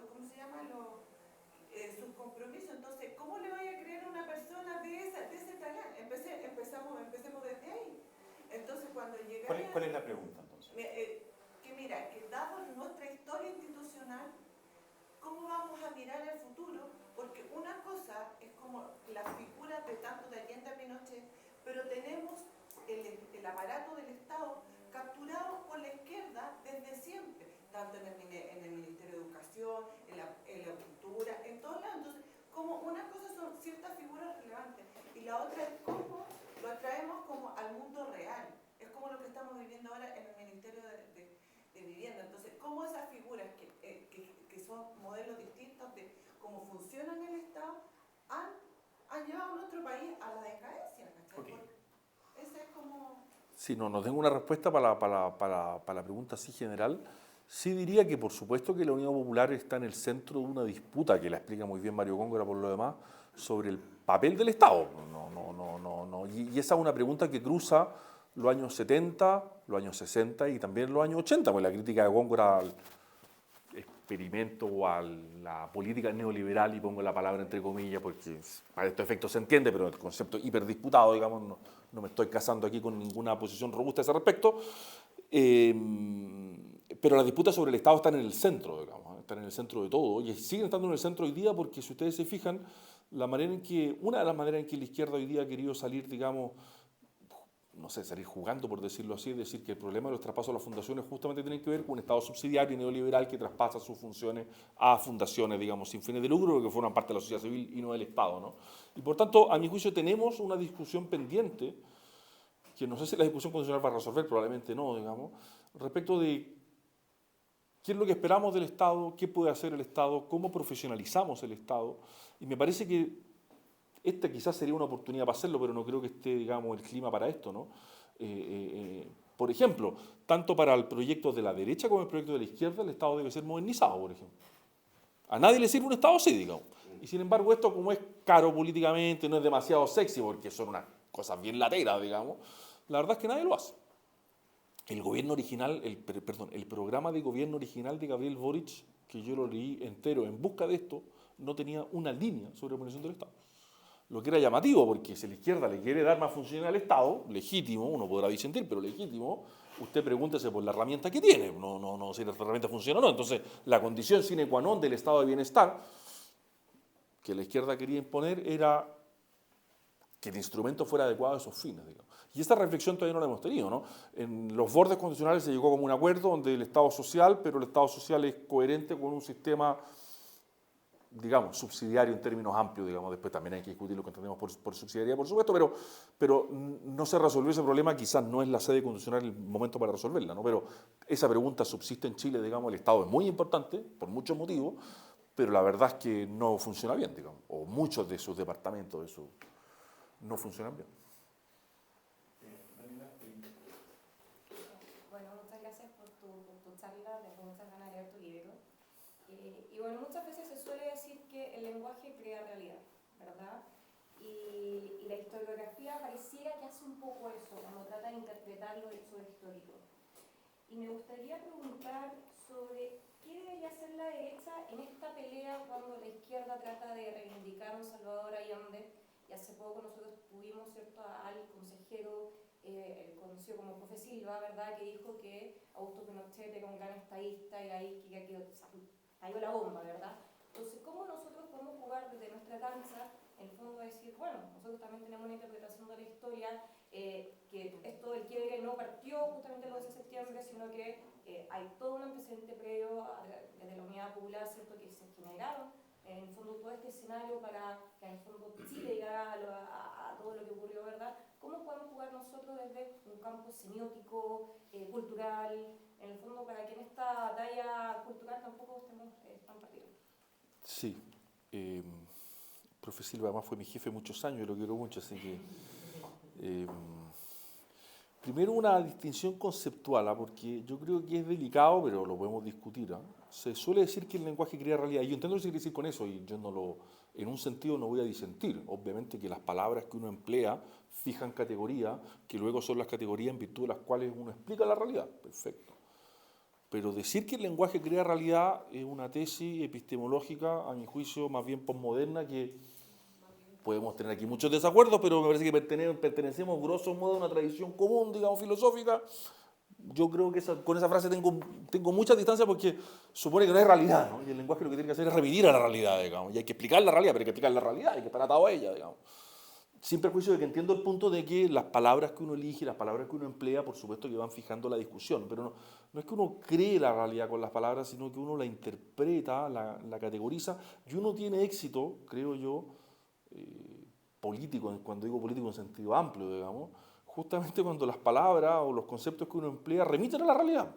¿cómo se llama? Sus compromisos. Entonces, ¿cómo le vaya a creer a una persona de ese talán? Empecemos desde ahí. Entonces, cuando llega... ¿Cuál es la pregunta entonces? Que dado nuestra historia institucional, ¿cómo vamos a mirar el futuro? Porque una cosa es como las figuras de tanto de Allende a Pinochet, pero tenemos el aparato del Estado capturado por la izquierda desde siempre, tanto en el Ministerio de Educación, en la cultura, en todos lados. Entonces, como una cosa son ciertas figuras relevantes y la otra es cómo lo traemos como al mundo real. Es como lo que estamos viviendo ahora en el Ministerio de Vivienda. Entonces, cómo esas figuras que son modelos distintos de cómo funciona en el Estado han llevado a nuestro país a la decadencia, ¿cachai? Okay. Ese es como... Sí, no tengo una respuesta para la pregunta así general. Sí diría que por supuesto que la Unidad Popular está en el centro de una disputa, que la explica muy bien Mario Góngora por lo demás, sobre el papel del Estado. Y esa es una pregunta que cruza los años 70, los años 60 y también los años 80, pues la crítica de Góngora al experimento o a la política neoliberal, y pongo la palabra entre comillas porque para estos efectos se entiende, pero el concepto hiperdisputado, digamos, no me estoy casando aquí con ninguna posición robusta a ese respecto. Pero la disputa sobre el Estado está en el centro, digamos, están en el centro de todo, y siguen estando en el centro hoy día porque si ustedes se fijan, una de las maneras en que la izquierda hoy día ha querido salir, digamos, no sé, salir jugando, por decirlo así, es decir, que el problema de los traspasos a las fundaciones justamente tiene que ver con un Estado subsidiario y neoliberal que traspasa sus funciones a fundaciones, digamos, sin fines de lucro, que forman parte de la sociedad civil y no del Estado, ¿no? Y por tanto, a mi juicio, tenemos una discusión pendiente, que no sé si la discusión constitucional va a resolver, probablemente no, digamos, respecto de qué es lo que esperamos del Estado, qué puede hacer el Estado, cómo profesionalizamos el Estado, y me parece que esta quizás sería una oportunidad para hacerlo, pero no creo que esté, digamos, el clima para esto, ¿no? Por ejemplo, tanto para el proyecto de la derecha como el proyecto de la izquierda, el Estado debe ser modernizado, por ejemplo. A nadie le sirve un Estado así, digamos. Y sin embargo, esto como es caro políticamente, no es demasiado sexy, porque son unas cosas bien lateras, digamos, la verdad es que nadie lo hace. El gobierno original, el programa de gobierno original de Gabriel Boric, que yo lo leí entero en busca de esto, no tenía una línea sobre la organización del Estado. Lo que era llamativo, porque si la izquierda le quiere dar más funciones al Estado, legítimo, uno podrá disentir, pero legítimo, usted pregúntese por la herramienta que tiene, no si la herramienta funciona o no. Entonces, la condición sine qua non del Estado de bienestar que la izquierda quería imponer era que el instrumento fuera adecuado a esos fines, digamos. Y esta reflexión todavía no la hemos tenido, ¿no? En los bordes constitucionales se llegó como un acuerdo donde el Estado social, pero el Estado social es coherente con un sistema, digamos, subsidiario en términos amplios, digamos. Después también hay que discutir lo que entendemos por subsidiariedad, por supuesto, pero no se resolvió ese problema, quizás no es la sede constitucional el momento para resolverla, ¿no? Pero esa pregunta subsiste en Chile, digamos, el Estado es muy importante, por muchos motivos, pero la verdad es que no funciona bien, digamos, o muchos de sus departamentos no funcionan bien. Bueno, muchas gracias por tu charla, tengo muchas ganas de leer tu libro. Y bueno, muchas veces se suele decir que el lenguaje crea realidad, ¿verdad? Y la historiografía pareciera que hace un poco eso, cuando trata de interpretar los hechos históricos. Y me gustaría preguntar sobre qué debería hacer la derecha en esta pelea cuando la izquierda trata de reivindicar a un Salvador Allende. Y hace poco nosotros tuvimos, ¿cierto?, al consejero, el conocido como Profe Silva, ¿verdad?, que dijo que Augusto Pinochet era un gran estadista y ahí que cayó la bomba, ¿verdad? Entonces, ¿cómo nosotros podemos jugar desde nuestra cancha, en el fondo, decir, bueno, nosotros también tenemos una interpretación de la historia, que esto del quiebre no partió justamente el 11 de septiembre, sino que hay todo un antecedente previo desde la Unidad Popular, ¿cierto?, que se generaron en el fondo todo este escenario para que en el fondo Chile llegara a todo lo que ocurrió, ¿verdad? ¿Cómo podemos jugar nosotros desde un campo semiótico, cultural, en el fondo para que en esta batalla cultural tampoco estemos tan perdidos? Sí. Profe Silva además fue mi jefe muchos años y lo quiero mucho, así que... primero una distinción conceptual, porque yo creo que es delicado, pero lo podemos discutir. Se suele decir que el lenguaje crea realidad. Yo entiendo lo que se quiere decir con eso y yo en un sentido no voy a disentir. Obviamente que las palabras que uno emplea fijan categorías, que luego son las categorías en virtud de las cuales uno explica la realidad. Perfecto. Pero decir que el lenguaje crea realidad es una tesis epistemológica, a mi juicio, más bien posmoderna, que podemos tener aquí muchos desacuerdos, pero me parece que pertenecemos grosso modo a una tradición común, digamos, filosófica. Yo creo que con esa frase tengo mucha distancia porque supone que no es realidad, ¿no? Y el lenguaje lo que tiene que hacer es remitir a la realidad, digamos. Y hay que explicar la realidad, pero hay que explicar la realidad, hay que estar atado a ella, digamos. Sin perjuicio de que entiendo el punto de que las palabras que uno elige, las palabras que uno emplea, por supuesto que van fijando la discusión, pero no es que uno cree la realidad con las palabras, sino que uno la interpreta, la categoriza, y uno tiene éxito, creo yo, político, cuando digo político en sentido amplio, digamos, justamente cuando las palabras o los conceptos que uno emplea remiten a la realidad.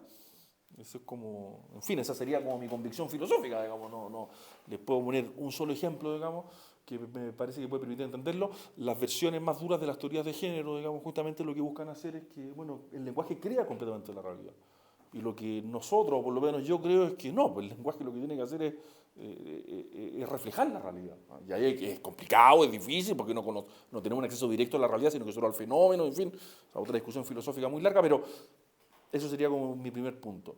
Eso es como, en fin, esa sería como mi convicción filosófica, digamos, no les puedo poner un solo ejemplo, digamos, que me parece que puede permitir entenderlo. Las versiones más duras de las teorías de género, digamos, justamente lo que buscan hacer es que, bueno, el lenguaje crea completamente la realidad. Y lo que nosotros, o por lo menos yo creo, es que no, pues el lenguaje lo que tiene que hacer es reflejar la realidad. Y ahí es complicado, es difícil, porque no tenemos un acceso directo a la realidad, sino que solo al fenómeno, en fin, otra discusión filosófica muy larga, pero eso sería como mi primer punto.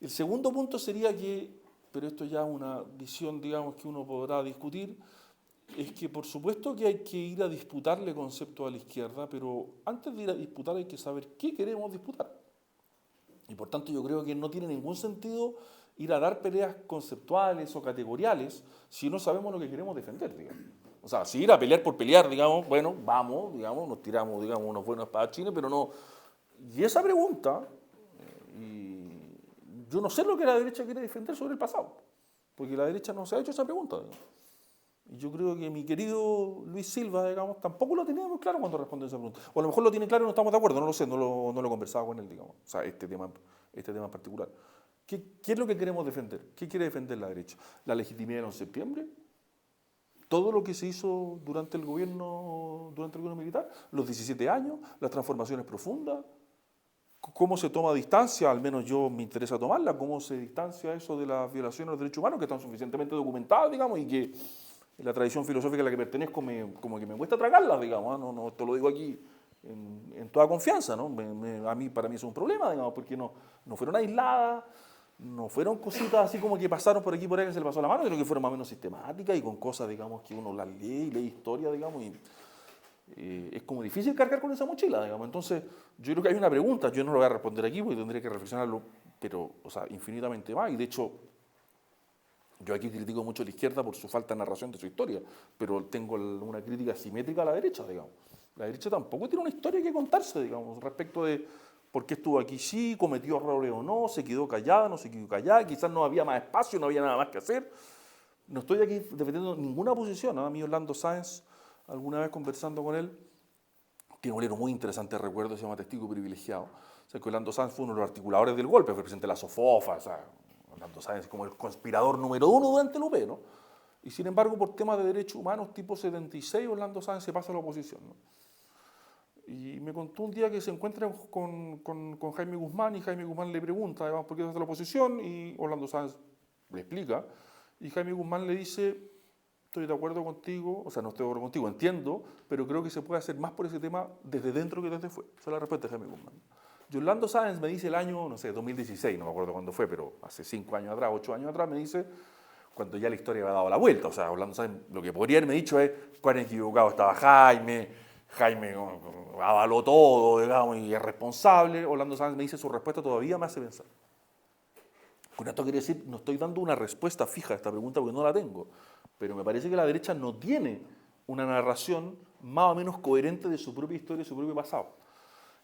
El segundo punto sería que, pero esto ya es una visión, digamos, que uno podrá discutir, es que por supuesto que hay que ir a disputarle conceptos a la izquierda, pero antes de ir a disputar hay que saber qué queremos disputar. Y por tanto yo creo que no tiene ningún sentido ir a dar peleas conceptuales o categoriales si no sabemos lo que queremos defender, digamos. O sea, si ir a pelear por pelear, digamos, bueno, vamos, digamos, nos tiramos, digamos, unos buenos espadachines, pero no. Y esa pregunta, yo no sé lo que la derecha quiere defender sobre el pasado, porque la derecha no se ha hecho esa pregunta, digamos. Y yo creo que mi querido Luis Silva, digamos, tampoco lo tenía muy claro cuando respondió esa pregunta. O a lo mejor lo tiene claro y no estamos de acuerdo, no lo sé, no lo he conversado con él, digamos. O sea, este tema en particular. ¿Qué es lo que queremos defender? ¿Qué quiere defender la derecha? ¿La legitimidad del 11 de septiembre? ¿Todo lo que se hizo durante el gobierno militar? ¿Los 17 años? ¿Las transformaciones profundas? ¿Cómo se toma distancia? Al menos yo me interesa tomarla. ¿Cómo se distancia eso de las violaciones a los derechos humanos que están suficientemente documentadas, digamos, y que en la tradición filosófica a la que pertenezco como que me cuesta tragarlas, digamos? No, esto lo digo aquí en toda confianza, ¿no? Para mí es un problema, digamos, porque no fueron aisladas, no fueron cositas así como que pasaron por aquí y por ahí que se le pasó la mano, sino que fueron más o menos sistemáticas y con cosas, digamos, que uno las lee y lee historia, digamos, y es como difícil cargar con esa mochila, digamos. Entonces, yo creo que hay una pregunta, yo no lo voy a responder aquí porque tendría que reflexionarlo, pero, o sea, infinitamente más, y de hecho, yo aquí critico mucho a la izquierda por su falta de narración de su historia, pero tengo una crítica simétrica a la derecha, digamos. La derecha tampoco tiene una historia que contarse, digamos, respecto de por qué estuvo aquí sí, cometió errores o no, se quedó callada, no se quedó callada, quizás no había más espacio, no había nada más que hacer. No estoy aquí defendiendo ninguna posición, ¿no? A mí Orlando Sáenz, alguna vez conversando con él, tiene un libro muy interesante de recuerdo, se llama Testigo Privilegiado. O sea, que Orlando Sáenz fue uno de los articuladores del golpe, fue presidente de la SOFOFA, o sea, Orlando Sáenz como el conspirador número 1 durante el UP, ¿no? Y sin embargo, por temas de derechos humanos, tipo 76, Orlando Sáenz se pasa a la oposición, ¿no? Y me contó un día que se encuentra con Jaime Guzmán, y Jaime Guzmán le pregunta, además, ¿por qué estás en la oposición? Y Orlando Sáenz le explica, y Jaime Guzmán le dice, estoy de acuerdo contigo, o sea, no estoy de acuerdo contigo, entiendo, pero creo que se puede hacer más por ese tema desde dentro que desde fuera. Esa es la respuesta de Jaime Guzmán. Y Orlando Sáenz me dice el año, no sé, 2016, no me acuerdo cuándo fue, pero hace 5 años atrás, 8 años atrás, me dice, cuando ya la historia había dado la vuelta. O sea, Orlando Sáenz lo que podría haberme dicho es cuán equivocado estaba Jaime avaló todo, digamos, y es responsable. Orlando Sáenz me dice, su respuesta todavía me hace pensar. Con esto quiere decir, no estoy dando una respuesta fija a esta pregunta porque no la tengo, pero me parece que la derecha no tiene una narración más o menos coherente de su propia historia y su propio pasado.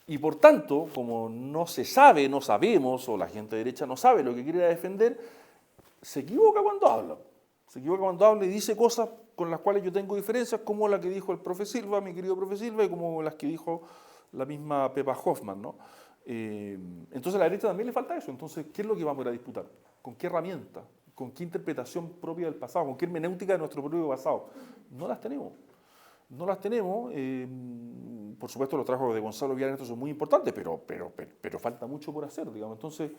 Y por tanto, como no se sabe, no sabemos, o la gente de derecha no sabe lo que quiere defender, se equivoca cuando habla. Se equivoca cuando habla y dice cosas con las cuales yo tengo diferencias, como la que dijo el profe Silva, mi querido profe Silva, y como las que dijo la misma Pepa Hoffman, ¿no? Entonces a la derecha también le falta eso. Entonces, ¿qué es lo que vamos a ir a disputar? ¿Con qué herramienta? ¿Con qué interpretación propia del pasado? ¿Con qué hermenéutica de nuestro propio pasado? No las tenemos. No las tenemos. Por supuesto, los trabajos de Gonzalo Villar son muy importantes, pero falta mucho por hacer, digamos. Entonces,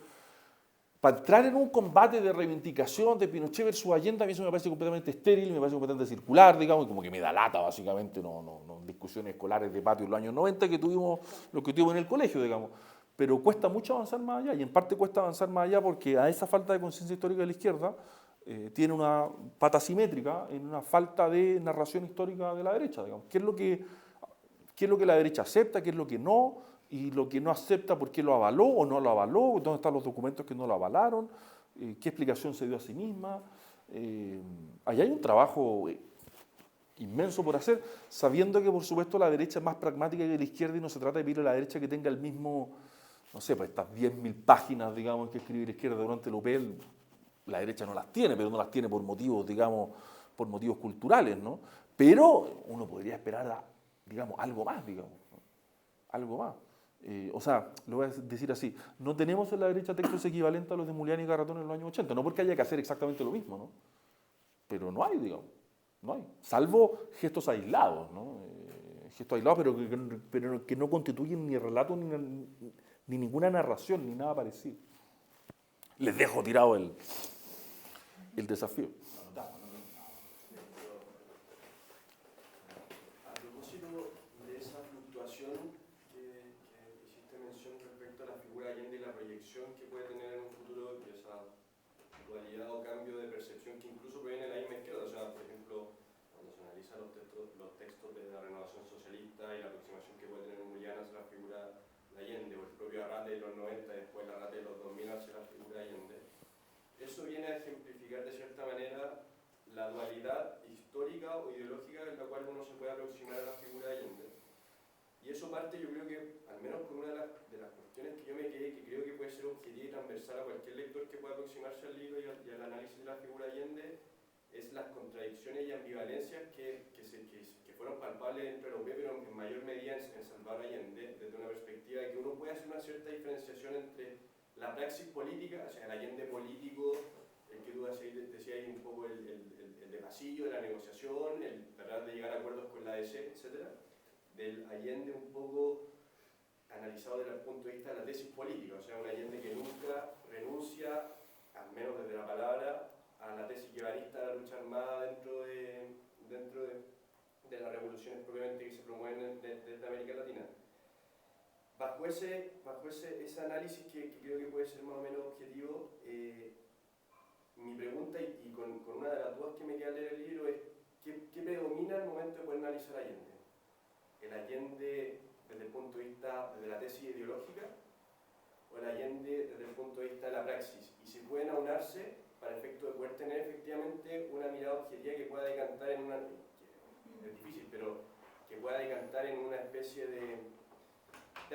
para entrar en un combate de reivindicación de Pinochet versus Allende, a mí eso me parece completamente estéril, me parece completamente circular, digamos, y como que me da lata, básicamente, no discusiones escolares de patio en los años 90 que tuvimos, lo que tuvimos en el colegio, digamos. Pero cuesta mucho avanzar más allá, y en parte cuesta avanzar más allá porque a esa falta de conciencia histórica de la izquierda tiene una pata simétrica en una falta de narración histórica de la derecha, digamos. ¿Qué es lo que la derecha acepta, qué es lo que no? Y lo que no acepta, ¿por qué lo avaló o no lo avaló? ¿Dónde están los documentos que no lo avalaron? ¿Qué explicación se dio a sí misma? Ahí hay un trabajo inmenso por hacer, sabiendo que por supuesto la derecha es más pragmática que la izquierda y no se trata de pedirle a la derecha que tenga el mismo, no sé, pues estas 10.000 páginas, digamos, que escribe la izquierda durante el UPL, la derecha no las tiene, pero no las tiene por motivos, digamos, por motivos culturales, ¿no? Pero uno podría esperar, digamos, algo más, digamos, ¿no? Algo más. O sea, lo voy a decir así, no tenemos en la derecha textos equivalentes a los de Mulián y Garratón en los años 80, no porque haya que hacer exactamente lo mismo, ¿no? Pero no hay, digamos, no hay, salvo gestos aislados, ¿no? Gestos aislados, pero que no constituyen ni relato ni ninguna narración, ni nada parecido. Les dejo tirado el desafío. A propósito de esa fluctuación que hiciste mención respecto a la figura Allende y la proyección que puede tener en un futuro, y esa dualidad o cambio de percepción que incluso proviene de la misma izquierda, o sea, por ejemplo, cuando se analizan los textos de la renovación socialista y la aproximación que puede tener Mulián hacia la figura de Allende, o el propio Arrate de los 90 y después el Arrate de los 2000 hacia la figura de Allende, eso viene a ejemplificar de cierta manera la dualidad histórica o ideológica en la cual uno se puede aproximar a la figura de Allende. Y eso parte, yo creo que, al menos con una de las cuestiones que yo me quedé, que creo que puede ser objetiva y transversal a cualquier lector que pueda aproximarse al libro y al análisis de la figura de Allende, es las contradicciones y ambivalencias que fueron palpables dentro de la UP, pero en mayor medida en Salvador Allende, desde una perspectiva de que uno puede hacer una cierta diferenciación entre la praxis política, o sea, el Allende político, el que tú decías ahí un poco el de pasillo, de la negociación, el tratar de llegar a acuerdos con la ADC, etc. Del Allende un poco analizado desde el punto de vista de la tesis política, o sea, un Allende que nunca renuncia, al menos desde la palabra, a la tesis guevarista de la lucha armada dentro de las revoluciones propiamente que se promueven desde América Latina. Bajo ese análisis que creo que puede ser más o menos objetivo, mi pregunta, y con una de las dudas que me queda al leer el libro, es ¿qué predomina al momento de poder analizar Allende? ¿El Allende desde el punto de vista de la tesis ideológica o el Allende desde el punto de vista de la praxis? Y si pueden aunarse para efecto de poder tener efectivamente una mirada objetiva que pueda decantar en una... es difícil, pero que pueda decantar en una especie de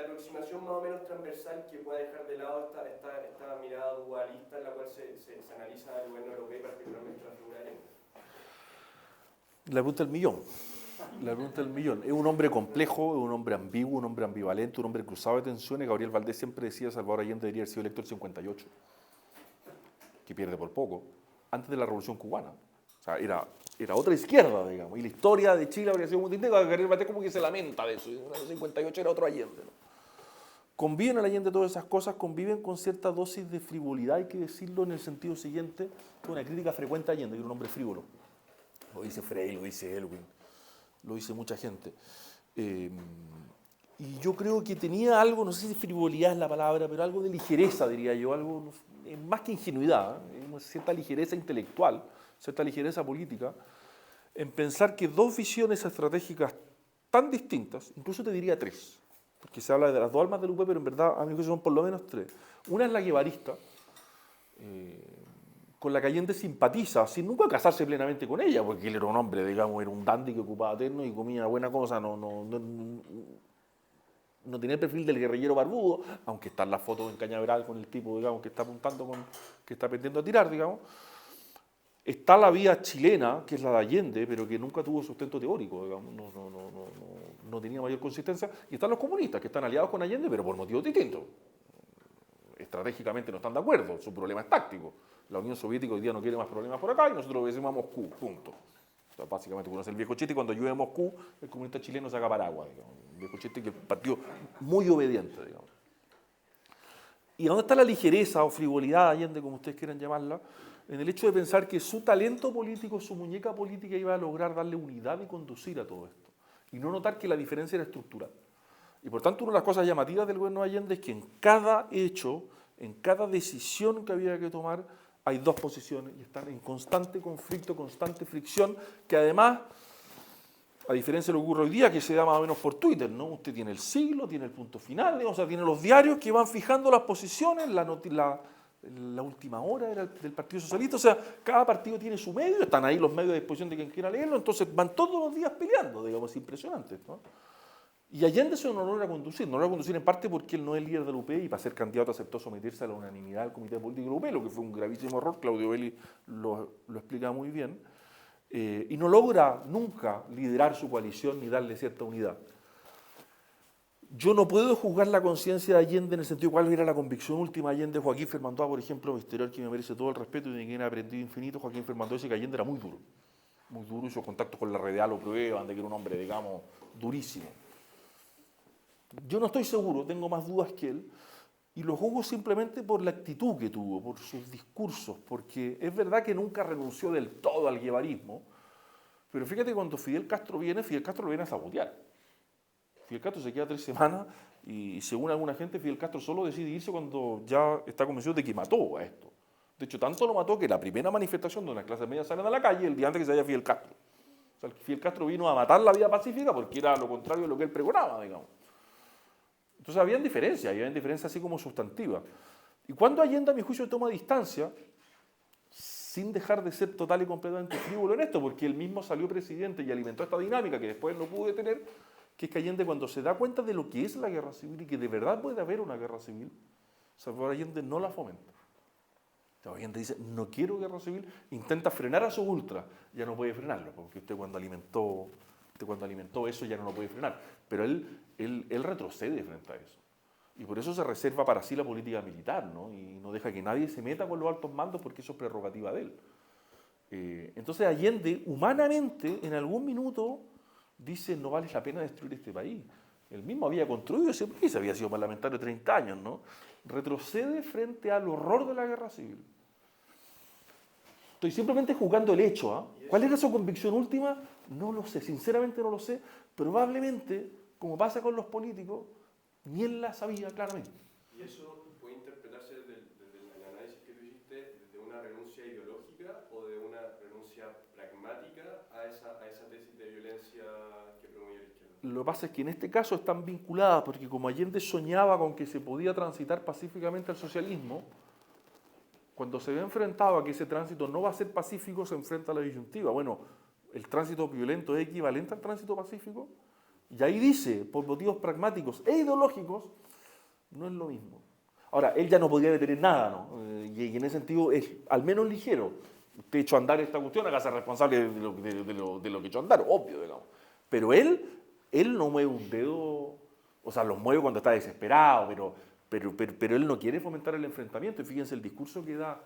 aproximación más o menos transversal que pueda dejar de lado esta mirada dualista en la cual se analiza el gobierno europeo y particularmente la figura de Allende. La pregunta del millón. La pregunta del millón. Es un hombre complejo, es un hombre ambiguo, un hombre ambivalente, un hombre cruzado de tensiones. Gabriel Valdés siempre decía que Salvador Allende debería haber sido electo el 58, que pierde por poco, antes de la Revolución Cubana. O sea, era otra izquierda, digamos. Y la historia de Chile habría sido muy distinta. Gabriel Valdés como que se lamenta de eso. En el 58 era otro Allende, ¿no? Conviven al Allende todas esas cosas, conviven con cierta dosis de frivolidad, hay que decirlo en el sentido siguiente, que una crítica frecuente a Allende, que era un hombre frívolo. Lo dice Frey, lo dice Elwin, lo dice mucha gente. Y yo creo que tenía algo, no sé si frivolidad es la palabra, pero algo de ligereza, diría yo, algo más que ingenuidad, una cierta ligereza intelectual, cierta ligereza política, en pensar que dos visiones estratégicas tan distintas, incluso te diría tres, porque se habla de las dos almas del UP, pero en verdad a mi juicio son por lo menos tres. Una es la guevarista, con la que Allende simpatiza, sin nunca casarse plenamente con ella, porque él era un hombre, digamos, era un dandy que ocupaba terno y comía buena cosa, no tenía el perfil del guerrillero barbudo, aunque están las fotos en Cañaveral con el tipo, digamos, que está apuntando, que está aprendiendo a tirar, digamos. Está la vía chilena, que es la de Allende, pero que nunca tuvo sustento teórico, digamos, no tenía mayor consistencia. Y están los comunistas, que están aliados con Allende, pero por motivos distintos. Estratégicamente no están de acuerdo, su problema es táctico. La Unión Soviética hoy día no quiere más problemas por acá y nosotros obedecemos a Moscú, punto. O sea, básicamente conoce el viejo chiste y cuando llueve Moscú, el comunista chileno saca paraguas, digamos. El viejo chiste que es un partido muy obediente, digamos. ¿Y dónde está la ligereza o frivolidad de Allende, como ustedes quieran llamarla? En el hecho de pensar que su talento político, su muñeca política iba a lograr darle unidad y conducir a todo esto. Y no notar que la diferencia era estructural. Y por tanto, una de las cosas llamativas del gobierno de Allende es que en cada hecho, en cada decisión que había que tomar, hay dos posiciones y están en constante conflicto, constante fricción, que además, a diferencia de lo que ocurre hoy día, que se da más o menos por Twitter, ¿no? Usted tiene el siglo, tiene el punto final, o sea, tiene los diarios que van fijando las posiciones, la última hora era del Partido Socialista, o sea, cada partido tiene su medio, están ahí los medios a disposición de quien quiera leerlo, entonces van todos los días peleando, digamos, es impresionante, ¿no? Y Allende eso no logra conducir, no logra conducir en parte porque él no es líder del UP y para ser candidato aceptó someterse a la unanimidad del Comité Político del UP, lo que fue un gravísimo error, Claudio Belli lo explica muy bien, y no logra nunca liderar su coalición ni darle cierta unidad. Yo no puedo juzgar la conciencia de Allende en el sentido de cuál era la convicción última de Allende. Joaquín Fermandoa, por ejemplo, mi historiador que me merece todo el respeto y de quien he aprendido infinito, Joaquín Fermandoa dice que Allende era muy duro, y sus contactos con la Redeal lo prueban, de que era un hombre, digamos, durísimo. Yo no estoy seguro, tengo más dudas que él, y lo juzgo simplemente por la actitud que tuvo, por sus discursos, porque es verdad que nunca renunció del todo al guevarismo, pero fíjate cuando Fidel Castro viene a sabotear. Fidel Castro se queda 3 semanas y según alguna gente Fidel Castro solo decide irse cuando ya está convencido de que mató a esto. De hecho, tanto lo mató que la primera manifestación donde las clases medias salen a la calle el día antes que se vaya Fidel Castro. O sea, Fidel Castro vino a matar la vida pacífica porque era lo contrario de lo que él pregonaba, digamos. Entonces habían diferencias así como sustantivas. Y cuando Allende, a mi juicio, toma distancia, sin dejar de ser total y completamente frívolo en esto, porque él mismo salió presidente y alimentó esta dinámica que después no pudo detener, que es que Allende, cuando se da cuenta de lo que es la guerra civil y que de verdad puede haber una guerra civil, Salvador Allende no la fomenta. Allende dice, no quiero guerra civil, intenta frenar a su ultra, ya no puede frenarlo, porque usted cuando alimentó eso ya no lo puede frenar. Pero él retrocede frente a eso. Y por eso se reserva para sí la política militar, ¿no? Y no deja que nadie se meta con los altos mandos porque eso es prerrogativa de él. Entonces Allende, humanamente, en algún minuto, dice, no vale la pena destruir este país. Él mismo había construido ese país, había sido parlamentario 30 años, ¿no? Retrocede frente al horror de la guerra civil. Estoy simplemente juzgando el hecho, ¿eh? ¿Cuál era su convicción última? No lo sé, sinceramente no lo sé. Probablemente, como pasa con los políticos, ni él la sabía claramente. ¿Y eso puede interpretarse desde el análisis que tú hiciste desde una renuncia ideológica o de una renuncia pragmática a esa tesis de violencia que promueve la izquierda? Lo que pasa es que en este caso están vinculadas porque como Allende soñaba con que se podía transitar pacíficamente al socialismo, cuando se ve enfrentado a que ese tránsito no va a ser pacífico, se enfrenta a la disyuntiva. Bueno, el tránsito violento es equivalente al tránsito pacífico, y ahí dice, por motivos pragmáticos e ideológicos, no es lo mismo. Ahora, él ya no podía detener nada, ¿no? Y en ese sentido es al menos ligero. Usted echó a andar esta cuestión, hágase responsable de lo que echó a andar, obvio, digamos. Pero él no mueve un dedo, o sea, los mueve cuando está desesperado, pero él no quiere fomentar el enfrentamiento. Y fíjense el discurso que da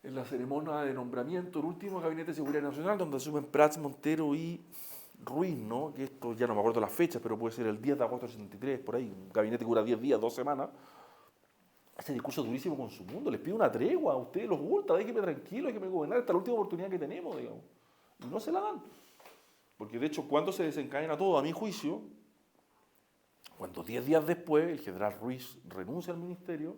en la ceremonia de nombramiento, el último Gabinete de Seguridad Nacional, donde asumen Prats, Montero y Ruiz, ¿no? Que esto ya no me acuerdo las fechas, pero puede ser el 10 de agosto del 63, por ahí, un gabinete que dura 10 días, 2 semanas. Ese discurso durísimo con su mundo, les pido una tregua a ustedes, los ultras, déjenme tranquilo, déjenme gobernar, esta es la última oportunidad que tenemos, digamos. Y no se la dan. Porque de hecho, cuando se desencadena todo, a mi juicio, cuando 10 días después el general Ruiz renuncia al ministerio,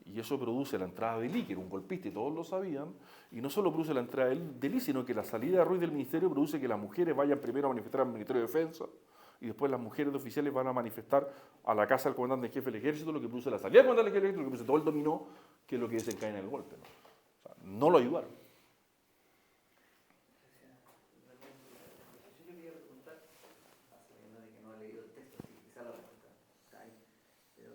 y eso produce la entrada de Lee, que era un golpista y todos lo sabían, y no solo produce la entrada de Lee, sino que la salida de Ruiz del ministerio produce que las mujeres vayan primero a manifestar al Ministerio de Defensa, y después las mujeres de oficiales van a manifestar a la casa del comandante en jefe del ejército, lo que produce la salida del comandante en jefe del ejército, lo que produce todo el dominó, que es lo que desencadena el golpe, ¿no? O sea, no lo ayudaron. Yo quería preguntar, sabiendo de que no he leído el texto, sí, quizá la respuesta está ahí, pero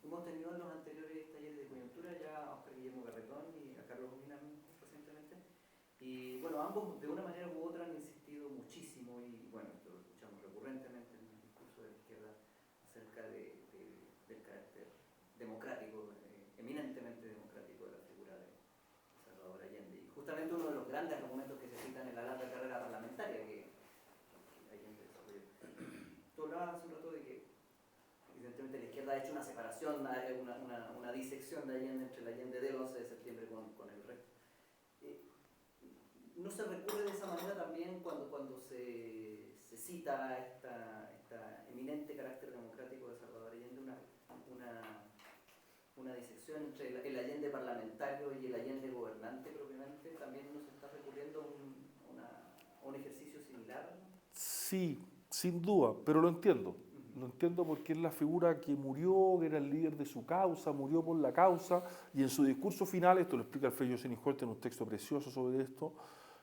hemos tenido en los anteriores talleres de coyuntura ya a Oscar Guillermo Garretón y a Carlos Gomina recientemente, y bueno, ambos de una manera u otra han insistido muchísimo, y bueno, esto lo escuchamos recurrentemente en el discurso de la izquierda acerca del carácter democrático, eminentemente democrático de la figura de Salvador Allende. Y justamente uno de los grandes argumentos que se citan en la larga carrera parlamentaria que Allende desarrolló. Tú hablabas hace un rato de que evidentemente la izquierda ha hecho una separación, una disección de Allende entre el Allende del 11 de septiembre con el resto. ¿No se recurre de esa manera también cuando se cita esta eminente carácter democrático de Salvador Allende, una disección entre el Allende parlamentario y el Allende gobernante propiamente? ¿También nos está recurriendo a un ejercicio similar? Sí, sin duda, pero lo entiendo. lo entiendo porque es la figura que murió, que era el líder de su causa, murió por la causa, y en su discurso final, esto lo explica Alfredo Josseny-Huerta en un texto precioso sobre esto,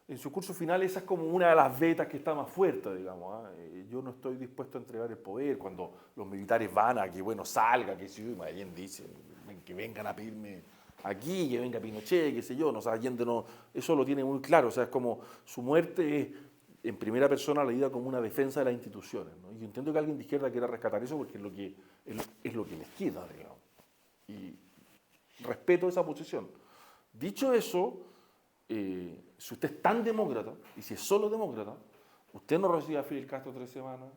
en su discurso final esa es como una de las vetas que está más fuerte, digamos. Yo no estoy dispuesto a entregar el poder cuando los militares van a que, bueno, salga, que si Allende dice, que vengan a pedirme aquí, que venga Pinochet, qué sé yo, no, o sea, Allende no, eso lo tiene muy claro, o sea, es como su muerte es en primera persona leída como una defensa de las instituciones, ¿no? Y yo entiendo que alguien de izquierda quiera rescatar eso porque es lo que les queda, digamos. Y respeto esa posición. Dicho eso, si usted es tan demócrata, y si es solo demócrata, usted no recibe a Fidel Castro 3 semanas,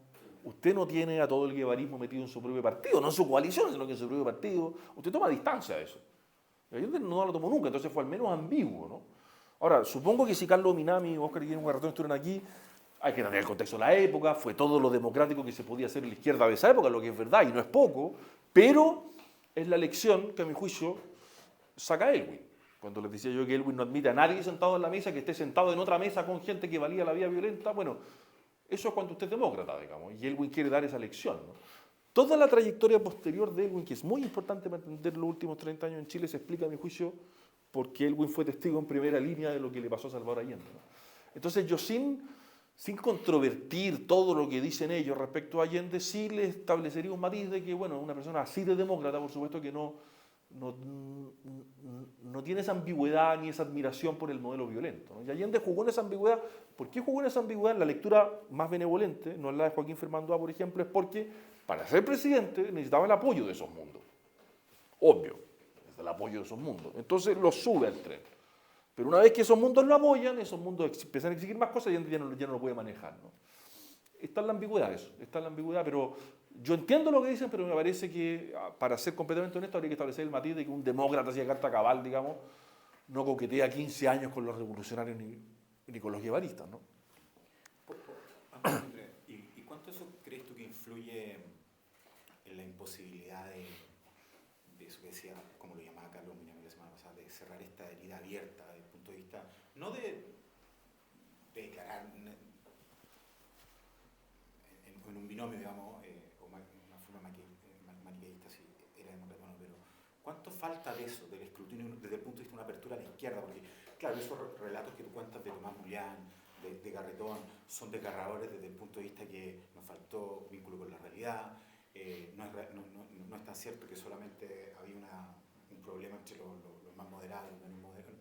usted no tiene a todo el guevarismo metido en su propio partido, no en su coalición, sino que en su propio partido, usted toma distancia de eso. Allende no lo tomó nunca, entonces fue al menos ambiguo, ¿no? Ahora, supongo que si Carlos Minami y Óscar Guillermo Garretón estuvieran aquí, hay que tener el contexto de la época, fue todo lo democrático que se podía hacer en la izquierda de esa época, lo que es verdad y no es poco, pero es la lección que a mi juicio saca Elwin. Cuando les decía yo que Elwin no admite a nadie sentado en la mesa, que esté sentado en otra mesa con gente que valía la vía violenta, bueno, eso es cuando usted es demócrata, digamos, y Elwin quiere dar esa lección, ¿no? Toda la trayectoria posterior de Elwin, que es muy importante para entender los últimos 30 años en Chile, se explica a mi juicio porque Elwin fue testigo en primera línea de lo que le pasó a Salvador Allende, ¿no? Entonces yo sin controvertir todo lo que dicen ellos respecto a Allende, sí le establecería un matiz de que, bueno, una persona así de demócrata, por supuesto que no tiene esa ambigüedad ni esa admiración por el modelo violento, ¿no? Y Allende jugó en esa ambigüedad. ¿Por qué jugó en esa ambigüedad? La lectura más benevolente, no es la de Joaquín Fernández, por ejemplo, es porque para ser presidente necesitaba el apoyo de esos mundos. Obvio, es el apoyo de esos mundos. Entonces lo sube al tren. Pero una vez que esos mundos lo apoyan, esos mundos empiezan a exigir más cosas y ya no lo puede manejar, ¿no? Está en la ambigüedad eso, está en la ambigüedad, pero yo entiendo lo que dicen, pero me parece que, para ser completamente honesto, habría que establecer el matiz de que un demócrata así de carta cabal, digamos, no coquetea 15 años con los revolucionarios ni con los guevaristas, ¿no? ¿Y cuánto eso crees tú que influye en la imposibilidad de eso que decía, como lo llamaba Carlos Minami la semana pasada, de cerrar esta herida abierta desde el punto de vista, no de declarar en un binomio, digamos, o una forma maniqueísta, si era demócrata o no, pero ¿cuánto falta de eso, del escrutinio desde el punto de vista de una apertura a la izquierda? Porque, claro, esos relatos que tú cuentas de Tomás Julián, de Garretón, son desgarradores desde el punto de vista que nos faltó vínculo con la realidad, no es tan cierto que solamente había un problema entre los más moderados y los menos moderados.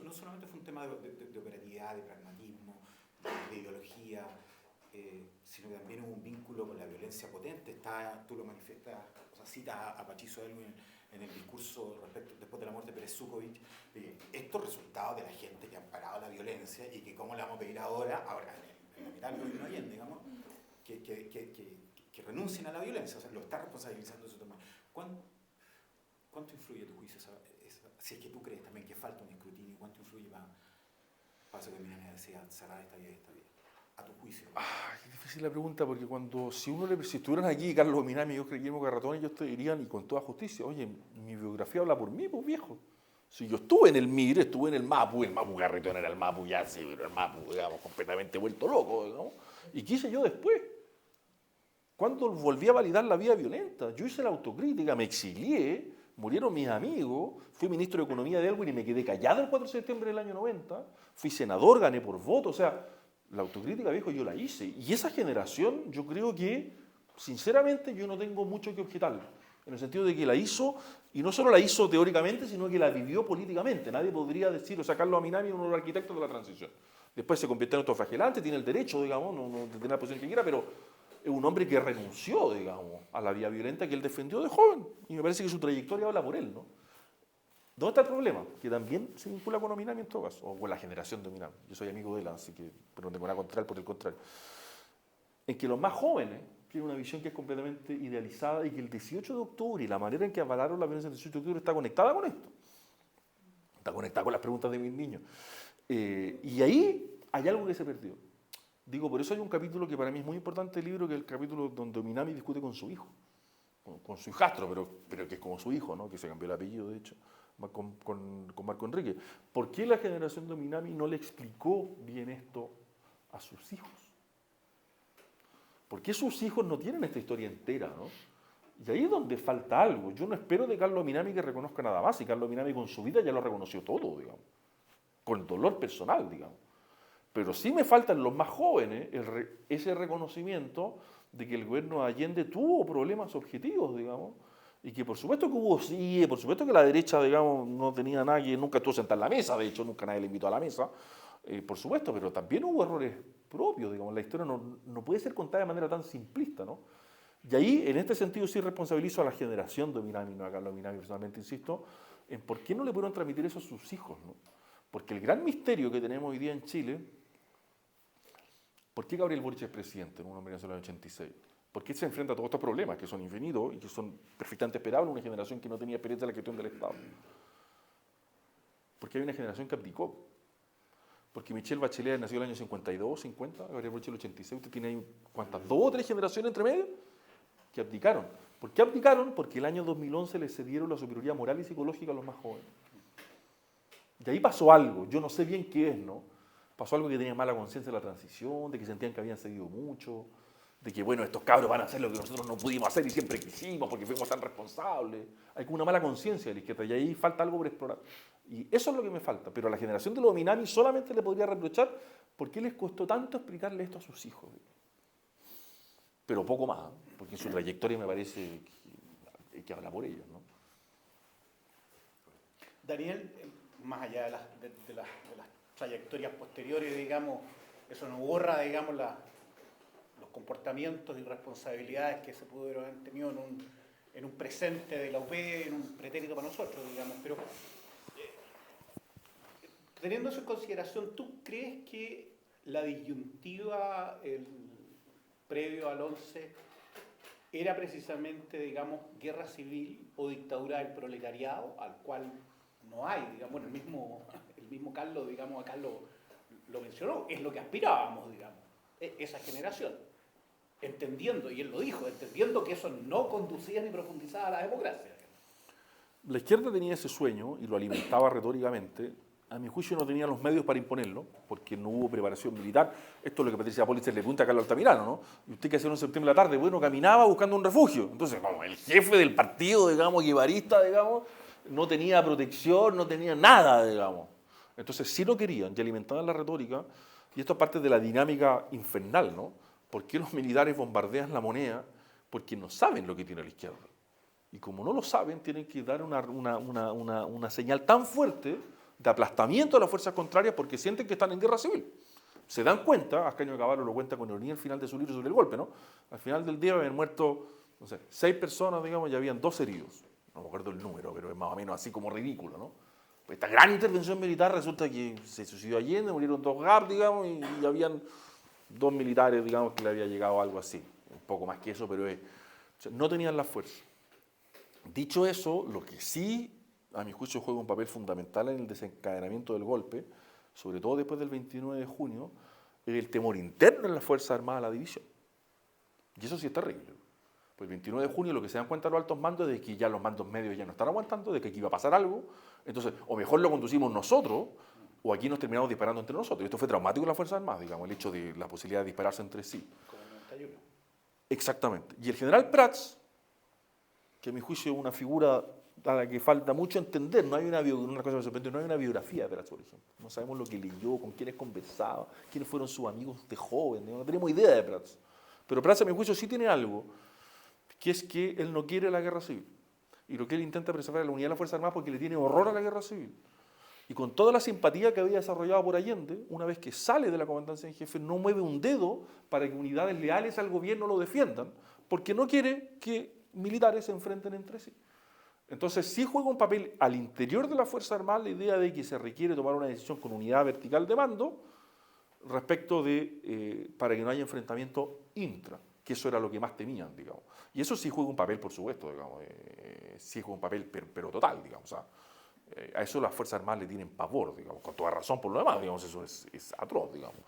No solamente fue un tema de operatividad, de pragmatismo, de ideología, sino que también hubo un vínculo con la violencia potente. Tú lo manifiestas, o sea, cita a Patricio Elwin en el discurso después de la muerte de Pérez Zukovich, estos resultados de la gente que han parado la violencia y que cómo le vamos a pedir ahora en la mitad del gobierno de Allende, digamos, que renuncien a la violencia, o sea, lo está responsabilizando eso también. ¿Cuánto influye a tu juicio si es que tú crees también que falta un escrutinio, cuánto influye para eso que Minami decía, cerrar esta vía, a tu juicio? Es difícil la pregunta porque si estuvieran aquí Carlos Minami y Óscar Guillermo Garretón, ellos te dirían, y con toda justicia, oye, mi biografía habla por mí, pues viejo. Si yo estuve en el MIR, estuve en el MAPU Garretón era el MAPU ya, sí, pero el MAPU, digamos, completamente vuelto loco, digamos. ¿Y qué hice yo después? Cuando volví a validar la vía violenta, yo hice la autocrítica, me exilié, murieron mis amigos, fui ministro de Economía de Elwin y me quedé callado el 4 de septiembre del año 90, fui senador, gané por voto, o sea, la autocrítica, viejo, yo la hice. Y esa generación, yo creo que, sinceramente, yo no tengo mucho que objetarle, en el sentido de que la hizo, y no solo la hizo teóricamente, sino que la vivió políticamente. Nadie podría decir, o sea, Carlos Minami, uno de los arquitectos de la transición. Después se convirtió en autoflagelante, tiene el derecho, digamos, no de tener la posición que quiera, pero es un hombre que renunció, digamos, a la vía violenta que él defendió de joven. Y me parece que su trayectoria habla por él, ¿no? ¿Dónde está el problema? Que también se vincula con Minami en todo caso, o con la generación de Minami. Yo soy amigo de él, así que, pero no tengo nada contra él, por el contrario. En que los más jóvenes tienen una visión que es completamente idealizada y que el 18 de octubre y la manera en que avalaron la violencia del 18 de octubre está conectada con esto. Está conectada con las preguntas de mis niños. Y ahí hay algo que se perdió. Digo, por eso hay un capítulo que para mí es muy importante del libro, que es el capítulo donde Minami discute con su hijo, con su hijastro, pero que es como su hijo, ¿no? Que se cambió el apellido, de hecho, con Marco Enrique. ¿Por qué la generación de Minami no le explicó bien esto a sus hijos? ¿Por qué sus hijos no tienen esta historia entera, ¿no? Y ahí es donde falta algo. Yo no espero de Carlos Minami que reconozca nada más, y Carlos Minami con su vida ya lo reconoció todo, digamos, con dolor personal, digamos. Pero sí me faltan los más jóvenes ese reconocimiento de que el gobierno de Allende tuvo problemas objetivos, digamos, y que por supuesto que hubo sí, por supuesto que la derecha, digamos, no tenía nadie, nunca estuvo sentada en la mesa, de hecho nunca nadie le invitó a la mesa, por supuesto, pero también hubo errores propios, digamos, la historia no puede ser contada de manera tan simplista, ¿no? Y ahí, en este sentido, sí responsabilizo a la generación de Minami, no a Carlos Minami personalmente, insisto, en por qué no le pudieron transmitir eso a sus hijos, ¿no? Porque el gran misterio que tenemos hoy día en Chile, ¿por qué Gabriel Boric es presidente en una convención del 86? ¿Por qué se enfrenta a todos estos problemas que son infinitos y que son perfectamente esperables en una generación que no tenía experiencia en la gestión del Estado? Porque hay una generación que abdicó. Porque Michelle Bachelet nació en el año 52, 50, Gabriel Boric en el 86, usted tiene ahí, ¿cuántas? ¿2 o 3 generaciones entre medio? Que abdicaron. ¿Por qué abdicaron? Porque el año 2011 les cedieron la superioridad moral y psicológica a los más jóvenes. Y ahí pasó algo, yo no sé bien qué es, ¿no? Pasó algo que tenía mala conciencia de la transición, de que sentían que habían cedido mucho, de que, bueno, estos cabros van a hacer lo que nosotros no pudimos hacer y siempre quisimos porque fuimos tan responsables. Hay como una mala conciencia de la izquierda y ahí falta algo por explorar. Y eso es lo que me falta. Pero a la generación de los Minami solamente le podría reprochar por qué les costó tanto explicarle esto a sus hijos. Pero poco más, porque en su trayectoria me parece que habla por ellos, ¿no? Daniel, más allá de las trayectorias posteriores, digamos, eso no borra, digamos, los comportamientos y responsabilidades que se pudieron haber tenido en un presente de la UP, en un pretérito para nosotros, digamos. Pero, teniendo eso en consideración, ¿tú crees que la disyuntiva previo al 11 era precisamente, digamos, guerra civil o dictadura del proletariado, al cual no hay, digamos, el mismo Carlos, digamos, acá lo mencionó, es lo que aspirábamos, digamos, esa generación, entendiendo, y él lo dijo, entendiendo que eso no conducía ni profundizaba a la democracia. La izquierda tenía ese sueño y lo alimentaba retóricamente. A mi juicio no tenía los medios para imponerlo, porque no hubo preparación militar. Esto es lo que Patricia Pólitzer le pregunta a Carlos Altamirano, ¿no? ¿Y usted qué hacía en septiembre de la tarde? Bueno, caminaba buscando un refugio. Entonces, como el jefe del partido, digamos, guevarista, digamos, no tenía protección, no tenía nada, digamos. Entonces sí lo querían y alimentaban la retórica, y esto es parte de la dinámica infernal, ¿no? ¿Por qué los militares bombardean la moneda? Porque no saben lo que tiene la izquierda. Y como no lo saben, tienen que dar una señal tan fuerte de aplastamiento de las fuerzas contrarias porque sienten que están en guerra civil. Se dan cuenta, Ascanio Cavallo lo cuenta con ironía al final de su libro sobre el golpe, ¿no? Al final del día habían muerto, no sé, 6 personas, digamos, y habían 2 heridos. No me acuerdo el número, pero es más o menos así como ridículo, ¿no? Pues esta gran intervención militar resulta que se suicidó Allende, murieron 2 GAR, digamos, y habían 2 militares, digamos, que le había llegado algo así. Un poco más que eso, pero o sea, no tenían la fuerza. Dicho eso, lo que sí, a mi juicio, juega un papel fundamental en el desencadenamiento del golpe, sobre todo después del 29 de junio, es el temor interno en las Fuerzas Armadas a la división. Y eso sí es terrible. Pues el 29 de junio lo que se dan cuenta los altos mandos es de que ya los mandos medios ya no están aguantando, de que aquí iba a pasar algo. Entonces, o mejor lo conducimos nosotros, o aquí nos terminamos disparando entre nosotros. Y esto fue traumático en las Fuerzas Armadas, digamos, el hecho de la posibilidad de dispararse entre sí. Como el 91. Exactamente. Y el general Prats, que a mi juicio es una figura a la que falta mucho entender, no hay una cosa que me sorprendió, no hay una biografía de Prats, por ejemplo. No sabemos lo que leyó, con quiénes conversaba, quiénes fueron sus amigos de joven, no tenemos idea de Prats. Pero Prats, a mi juicio, sí tiene algo, que es que él no quiere la guerra civil. Y lo que él intenta preservar es la unidad de las Fuerzas Armadas porque le tiene horror a la guerra civil. Y con toda la simpatía que había desarrollado por Allende, una vez que sale de la comandancia en jefe, no mueve un dedo para que unidades leales al gobierno lo defiendan, porque no quiere que militares se enfrenten entre sí. Entonces sí juega un papel al interior de la Fuerza Armada la idea de que se requiere tomar una decisión con unidad vertical de mando respecto de, para que no haya enfrentamiento intra, que eso era lo que más temían, digamos. Y eso sí juega un papel, por supuesto, digamos, sí juega un papel, pero total, digamos. O sea, a eso las Fuerzas Armadas le tienen pavor, digamos, con toda razón por lo demás, digamos, eso es atroz, digamos.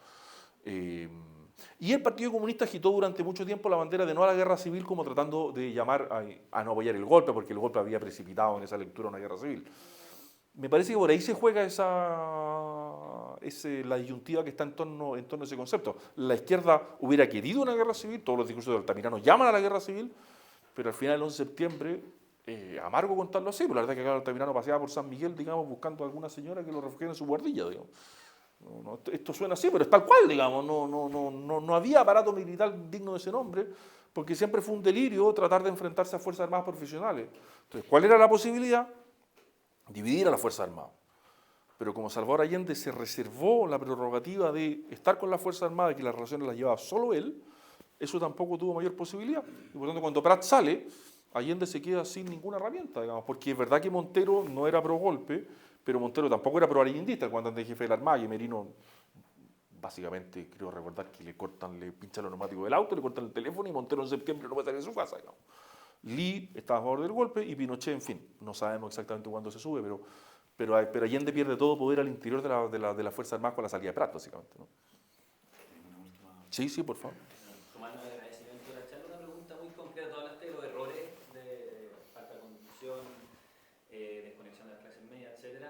Y el Partido Comunista agitó durante mucho tiempo la bandera de no a la guerra civil, como tratando de llamar a no apoyar el golpe, porque el golpe había precipitado en esa lectura una guerra civil. Me parece que por ahí se juega la disyuntiva que está en torno a ese concepto. La izquierda hubiera querido una guerra civil, todos los discursos de Altamirano llaman a la guerra civil, pero al final, el 11 de septiembre, amargo contarlo así, pero la verdad es que Altamirano paseaba por San Miguel, digamos, buscando a alguna señora que lo refugiara en su guardilla, digamos. Esto suena así, pero es tal cual, digamos, no había aparato militar digno de ese nombre, porque siempre fue un delirio tratar de enfrentarse a Fuerzas Armadas profesionales. Entonces, ¿cuál era la posibilidad? Dividir a las Fuerzas Armadas. Pero como Salvador Allende se reservó la prerrogativa de estar con las Fuerzas Armadas y que las relaciones las llevaba solo él, eso tampoco tuvo mayor posibilidad. Y por lo tanto, cuando Prat sale, Allende se queda sin ninguna herramienta, digamos, porque es verdad que Montero no era pro golpe, pero Montero tampoco era pro allendista, cuando antes jefe de la Armada, y Merino, básicamente, creo recordar que le pinchan los neumáticos del auto, le cortan el teléfono, y Montero en septiembre no puede salir de su casa, digamos. Lee estaba a favor del golpe, y Pinochet, en fin, no sabemos exactamente cuándo se sube, pero Allende pierde todo poder al interior de la Fuerza Armada con la salida de Prat, básicamente, ¿no? Sí, por favor. Tomando el agradecimiento de la charla, una pregunta muy concreta. Tú hablaste de los errores de falta de conducción, desconexión de las clases medias, etc.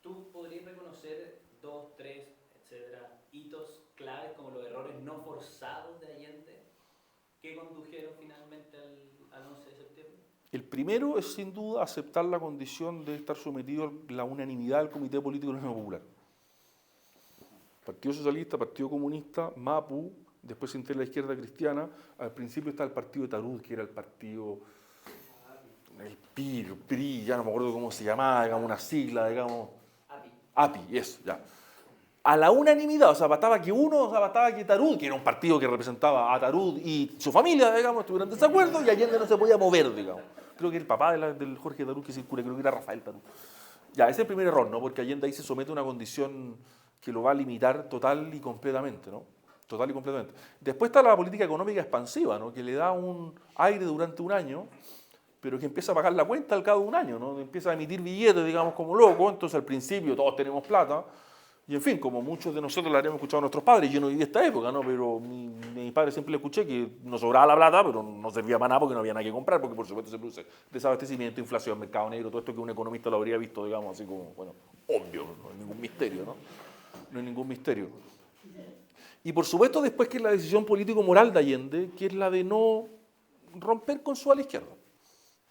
¿Tú podrías reconocer 2, 3, etcétera, hitos claves como los errores no forzados de Allende que condujeron finalmente al 11 de septiembre? El primero es, sin duda, aceptar la condición de estar sometido a la unanimidad del Comité Político de la Unión Popular. Partido Socialista, Partido Comunista, MAPU, después se integra la izquierda cristiana, al principio está el partido de Tarut, que era el partido, el PRI, ya no me acuerdo cómo se llamaba, digamos, una sigla, digamos. API, eso, ya. A la unanimidad, o sea, bastaba que Tarut, que era un partido que representaba a Tarut y su familia, digamos, estuvieran en desacuerdo, y Allende no se podía mover, digamos. Creo que el papá del Jorge Tarut, que circula, creo que era Rafael Tarut. Ya, ese es el primer error, ¿no? Porque Allende ahí se somete a una condición que lo va a limitar total y completamente, ¿no? Total y completamente. Después está la política económica expansiva, ¿no? Que le da un aire durante un año, pero que empieza a pagar la cuenta al cabo de un año, ¿no? Empieza a emitir billetes, digamos, como loco. Entonces, al principio todos tenemos plata, y en fin, como muchos de nosotros la habríamos escuchado a nuestros padres, yo no viví esta época, ¿no? Pero mi padre siempre le escuché que nos sobraba la plata, pero no servía para nada porque no había nada que comprar, porque por supuesto se produce desabastecimiento, inflación, mercado negro, todo esto que un economista lo habría visto, digamos, así como, bueno, obvio, no hay ningún misterio, ¿no? No hay ningún misterio. Y por supuesto después que es la decisión político-moral de Allende, que es la de no romper con su ala izquierda,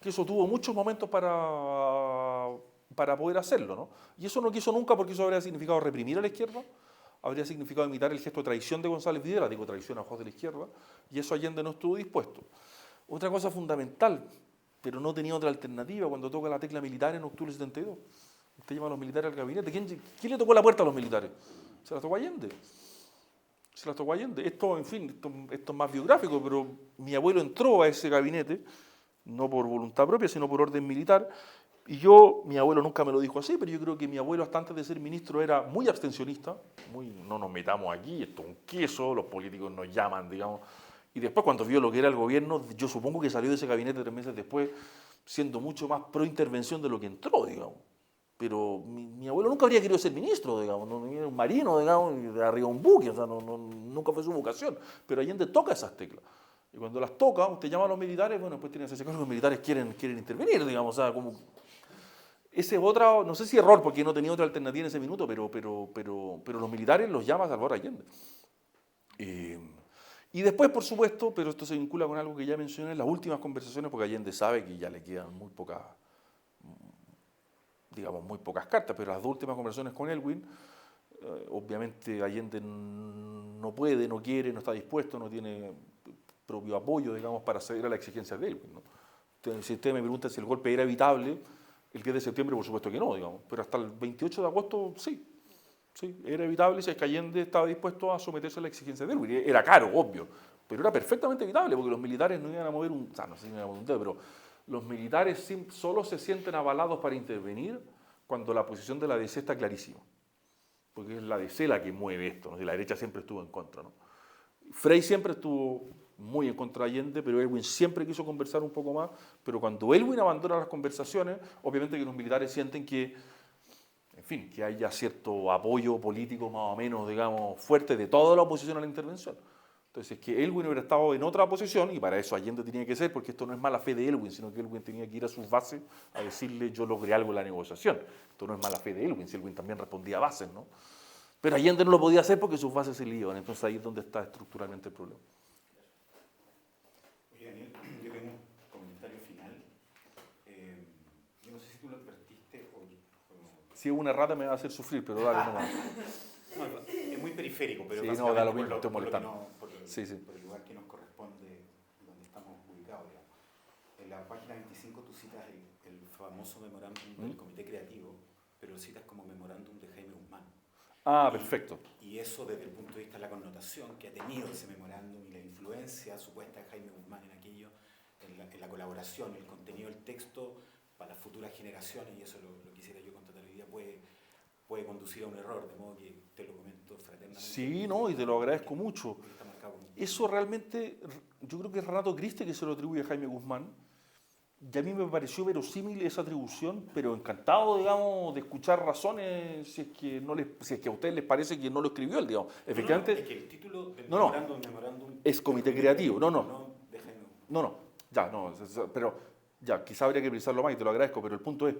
que eso tuvo muchos momentos para poder hacerlo, ¿no? Y eso no quiso nunca, porque eso habría significado reprimir a la izquierda, habría significado imitar el gesto de traición de González Videla, digo traición a ojos de la izquierda, y eso Allende no estuvo dispuesto. Otra cosa fundamental, pero no tenía otra alternativa, cuando toca la tecla militar en octubre del 72. Usted llama a los militares al gabinete. ¿Quién le tocó la puerta a los militares? Se las tocó Allende. Esto, en fin, esto es más biográfico, pero mi abuelo entró a ese gabinete, no por voluntad propia, sino por orden militar. Y mi abuelo nunca me lo dijo así, pero yo creo que mi abuelo, hasta antes de ser ministro, era muy abstencionista, no nos metamos aquí, esto es un queso, los políticos nos llaman, digamos. Y después, cuando vio lo que era el gobierno, yo supongo que salió de ese gabinete 3 meses después, siendo mucho más pro intervención de lo que entró, digamos. Pero mi abuelo nunca habría querido ser ministro, digamos, no era un marino, digamos, de arriba un buque, o sea, nunca fue su vocación. Pero Allende toca esas teclas. Y cuando las toca, usted llama a los militares, bueno, después tiene ese caso, los militares quieren intervenir, digamos, o sea, como... Ese es otra, no sé si error, porque no tenía otra alternativa en ese minuto, pero los militares los llama a Salvador Allende. Y después, por supuesto, pero esto se vincula con algo que ya mencioné, las últimas conversaciones, porque Allende sabe que ya le quedan muy pocas cartas, pero las 2 últimas conversaciones con Elwin, obviamente Allende no puede, no quiere, no está dispuesto, no tiene propio apoyo, digamos, para ceder a la exigencia de Elwin, ¿no? Si usted me pregunta si el golpe era evitable, el 10 de septiembre por supuesto que no, digamos, pero hasta el 28 de agosto sí, era evitable si es que Allende estaba dispuesto a someterse a la exigencia de Elwin. Era caro, obvio, pero era perfectamente evitable, porque los militares no iban a mover no sé si iban a mover un dedo, pero los militares solo se sienten avalados para intervenir cuando la posición de la DC está clarísima, porque es la DC la que mueve esto, ¿no? La derecha siempre estuvo en contra, ¿no? Frei siempre estuvo muy en contra de Allende, pero Elwin siempre quiso conversar un poco más, pero cuando Elwin abandona las conversaciones, obviamente que los militares sienten que, en fin, que haya cierto apoyo político más o menos, digamos, fuerte de toda la oposición a la intervención. Entonces Entonces, que Elwin hubiera estado en otra posición, y para eso Allende tenía que ser, porque esto no es mala fe de Elwin, sino que Elwin tenía que ir a sus bases a decirle yo logré algo en la negociación. Esto no es mala fe de Elwin, si Elwin también respondía a bases, ¿no? Pero Allende no lo podía hacer porque sus bases se le iban, entonces ahí es donde está estructuralmente el problema. Oye, Daniel, yo tengo un comentario final. Yo no sé si tú lo advertiste o... Si es una rata me va a hacer sufrir, pero dale nomás. No, es muy periférico, pero Sí, básicamente no, da lo por mismo, estoy por que molestando. no- por Sí, sí. por el lugar que nos corresponde, donde estamos ubicados. Digamos. En la página 25 tú citas el famoso memorándum del Comité Creativo, pero lo citas como memorándum de Jaime Guzmán. Ah, perfecto. Y eso desde el punto de vista de la connotación que ha tenido ese memorándum y la influencia supuesta de Jaime Guzmán en aquello, en la colaboración, el contenido del texto para las futuras generaciones, y eso lo quisiera yo constatar hoy día, puede conducir a un error, de modo que te lo comento fraternamente. Sí, no, y te lo agradezco mucho. Porque está marcado con- Eso realmente, yo creo que es Renato Criste que se lo atribuye a Jaime Guzmán, y a mí me pareció verosímil esa atribución, pero encantado, digamos, de escuchar razones si es que a ustedes les parece que no lo escribió él, digamos. Efectivamente, es que el título del No, no. memorándum Es Comité Creativo, no, no. de Jaime Guzmán. no, ya, no, pero ya, quizá habría que precisarlo más y te lo agradezco, pero el punto es,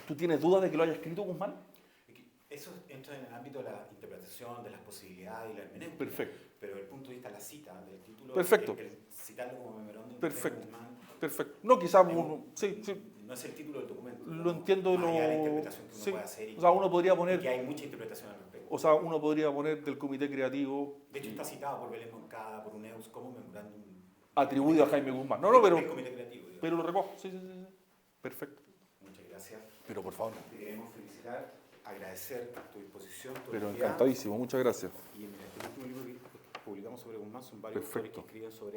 ¿tú tienes dudas de que lo haya escrito Guzmán? Es que eso entra en el ámbito de la interpretación, de las posibilidades y la hermenéutica. Perfecto. Pero desde el punto de vista de la cita, del título, Perfecto. el citarlo como memorándum de Perfecto. Jaime Guzmán, Perfecto. No, quizás uno, sí, no es el título del documento. lo entiendo, más allá de la interpretación que uno sí. puede hacer. O sea, uno podría y poner, que hay mucha interpretación al respecto. o sea, uno podría poner del Comité Creativo De hecho, está citado por Belén Moncada, por UNEUS, como memorándum atribuido a Jaime Guzmán. No, pero, del Comité Creativo. Digamos. pero lo recojo, sí, sí, sí. Perfecto. Muchas gracias. Pero por favor. Te queremos felicitar, agradecer tu disposición, tu Pero honestidad. encantadísimo, muchas gracias. Y en este último libro que publicamos sobre Guzmán son varios autores que Perfecto. escriben sobre él.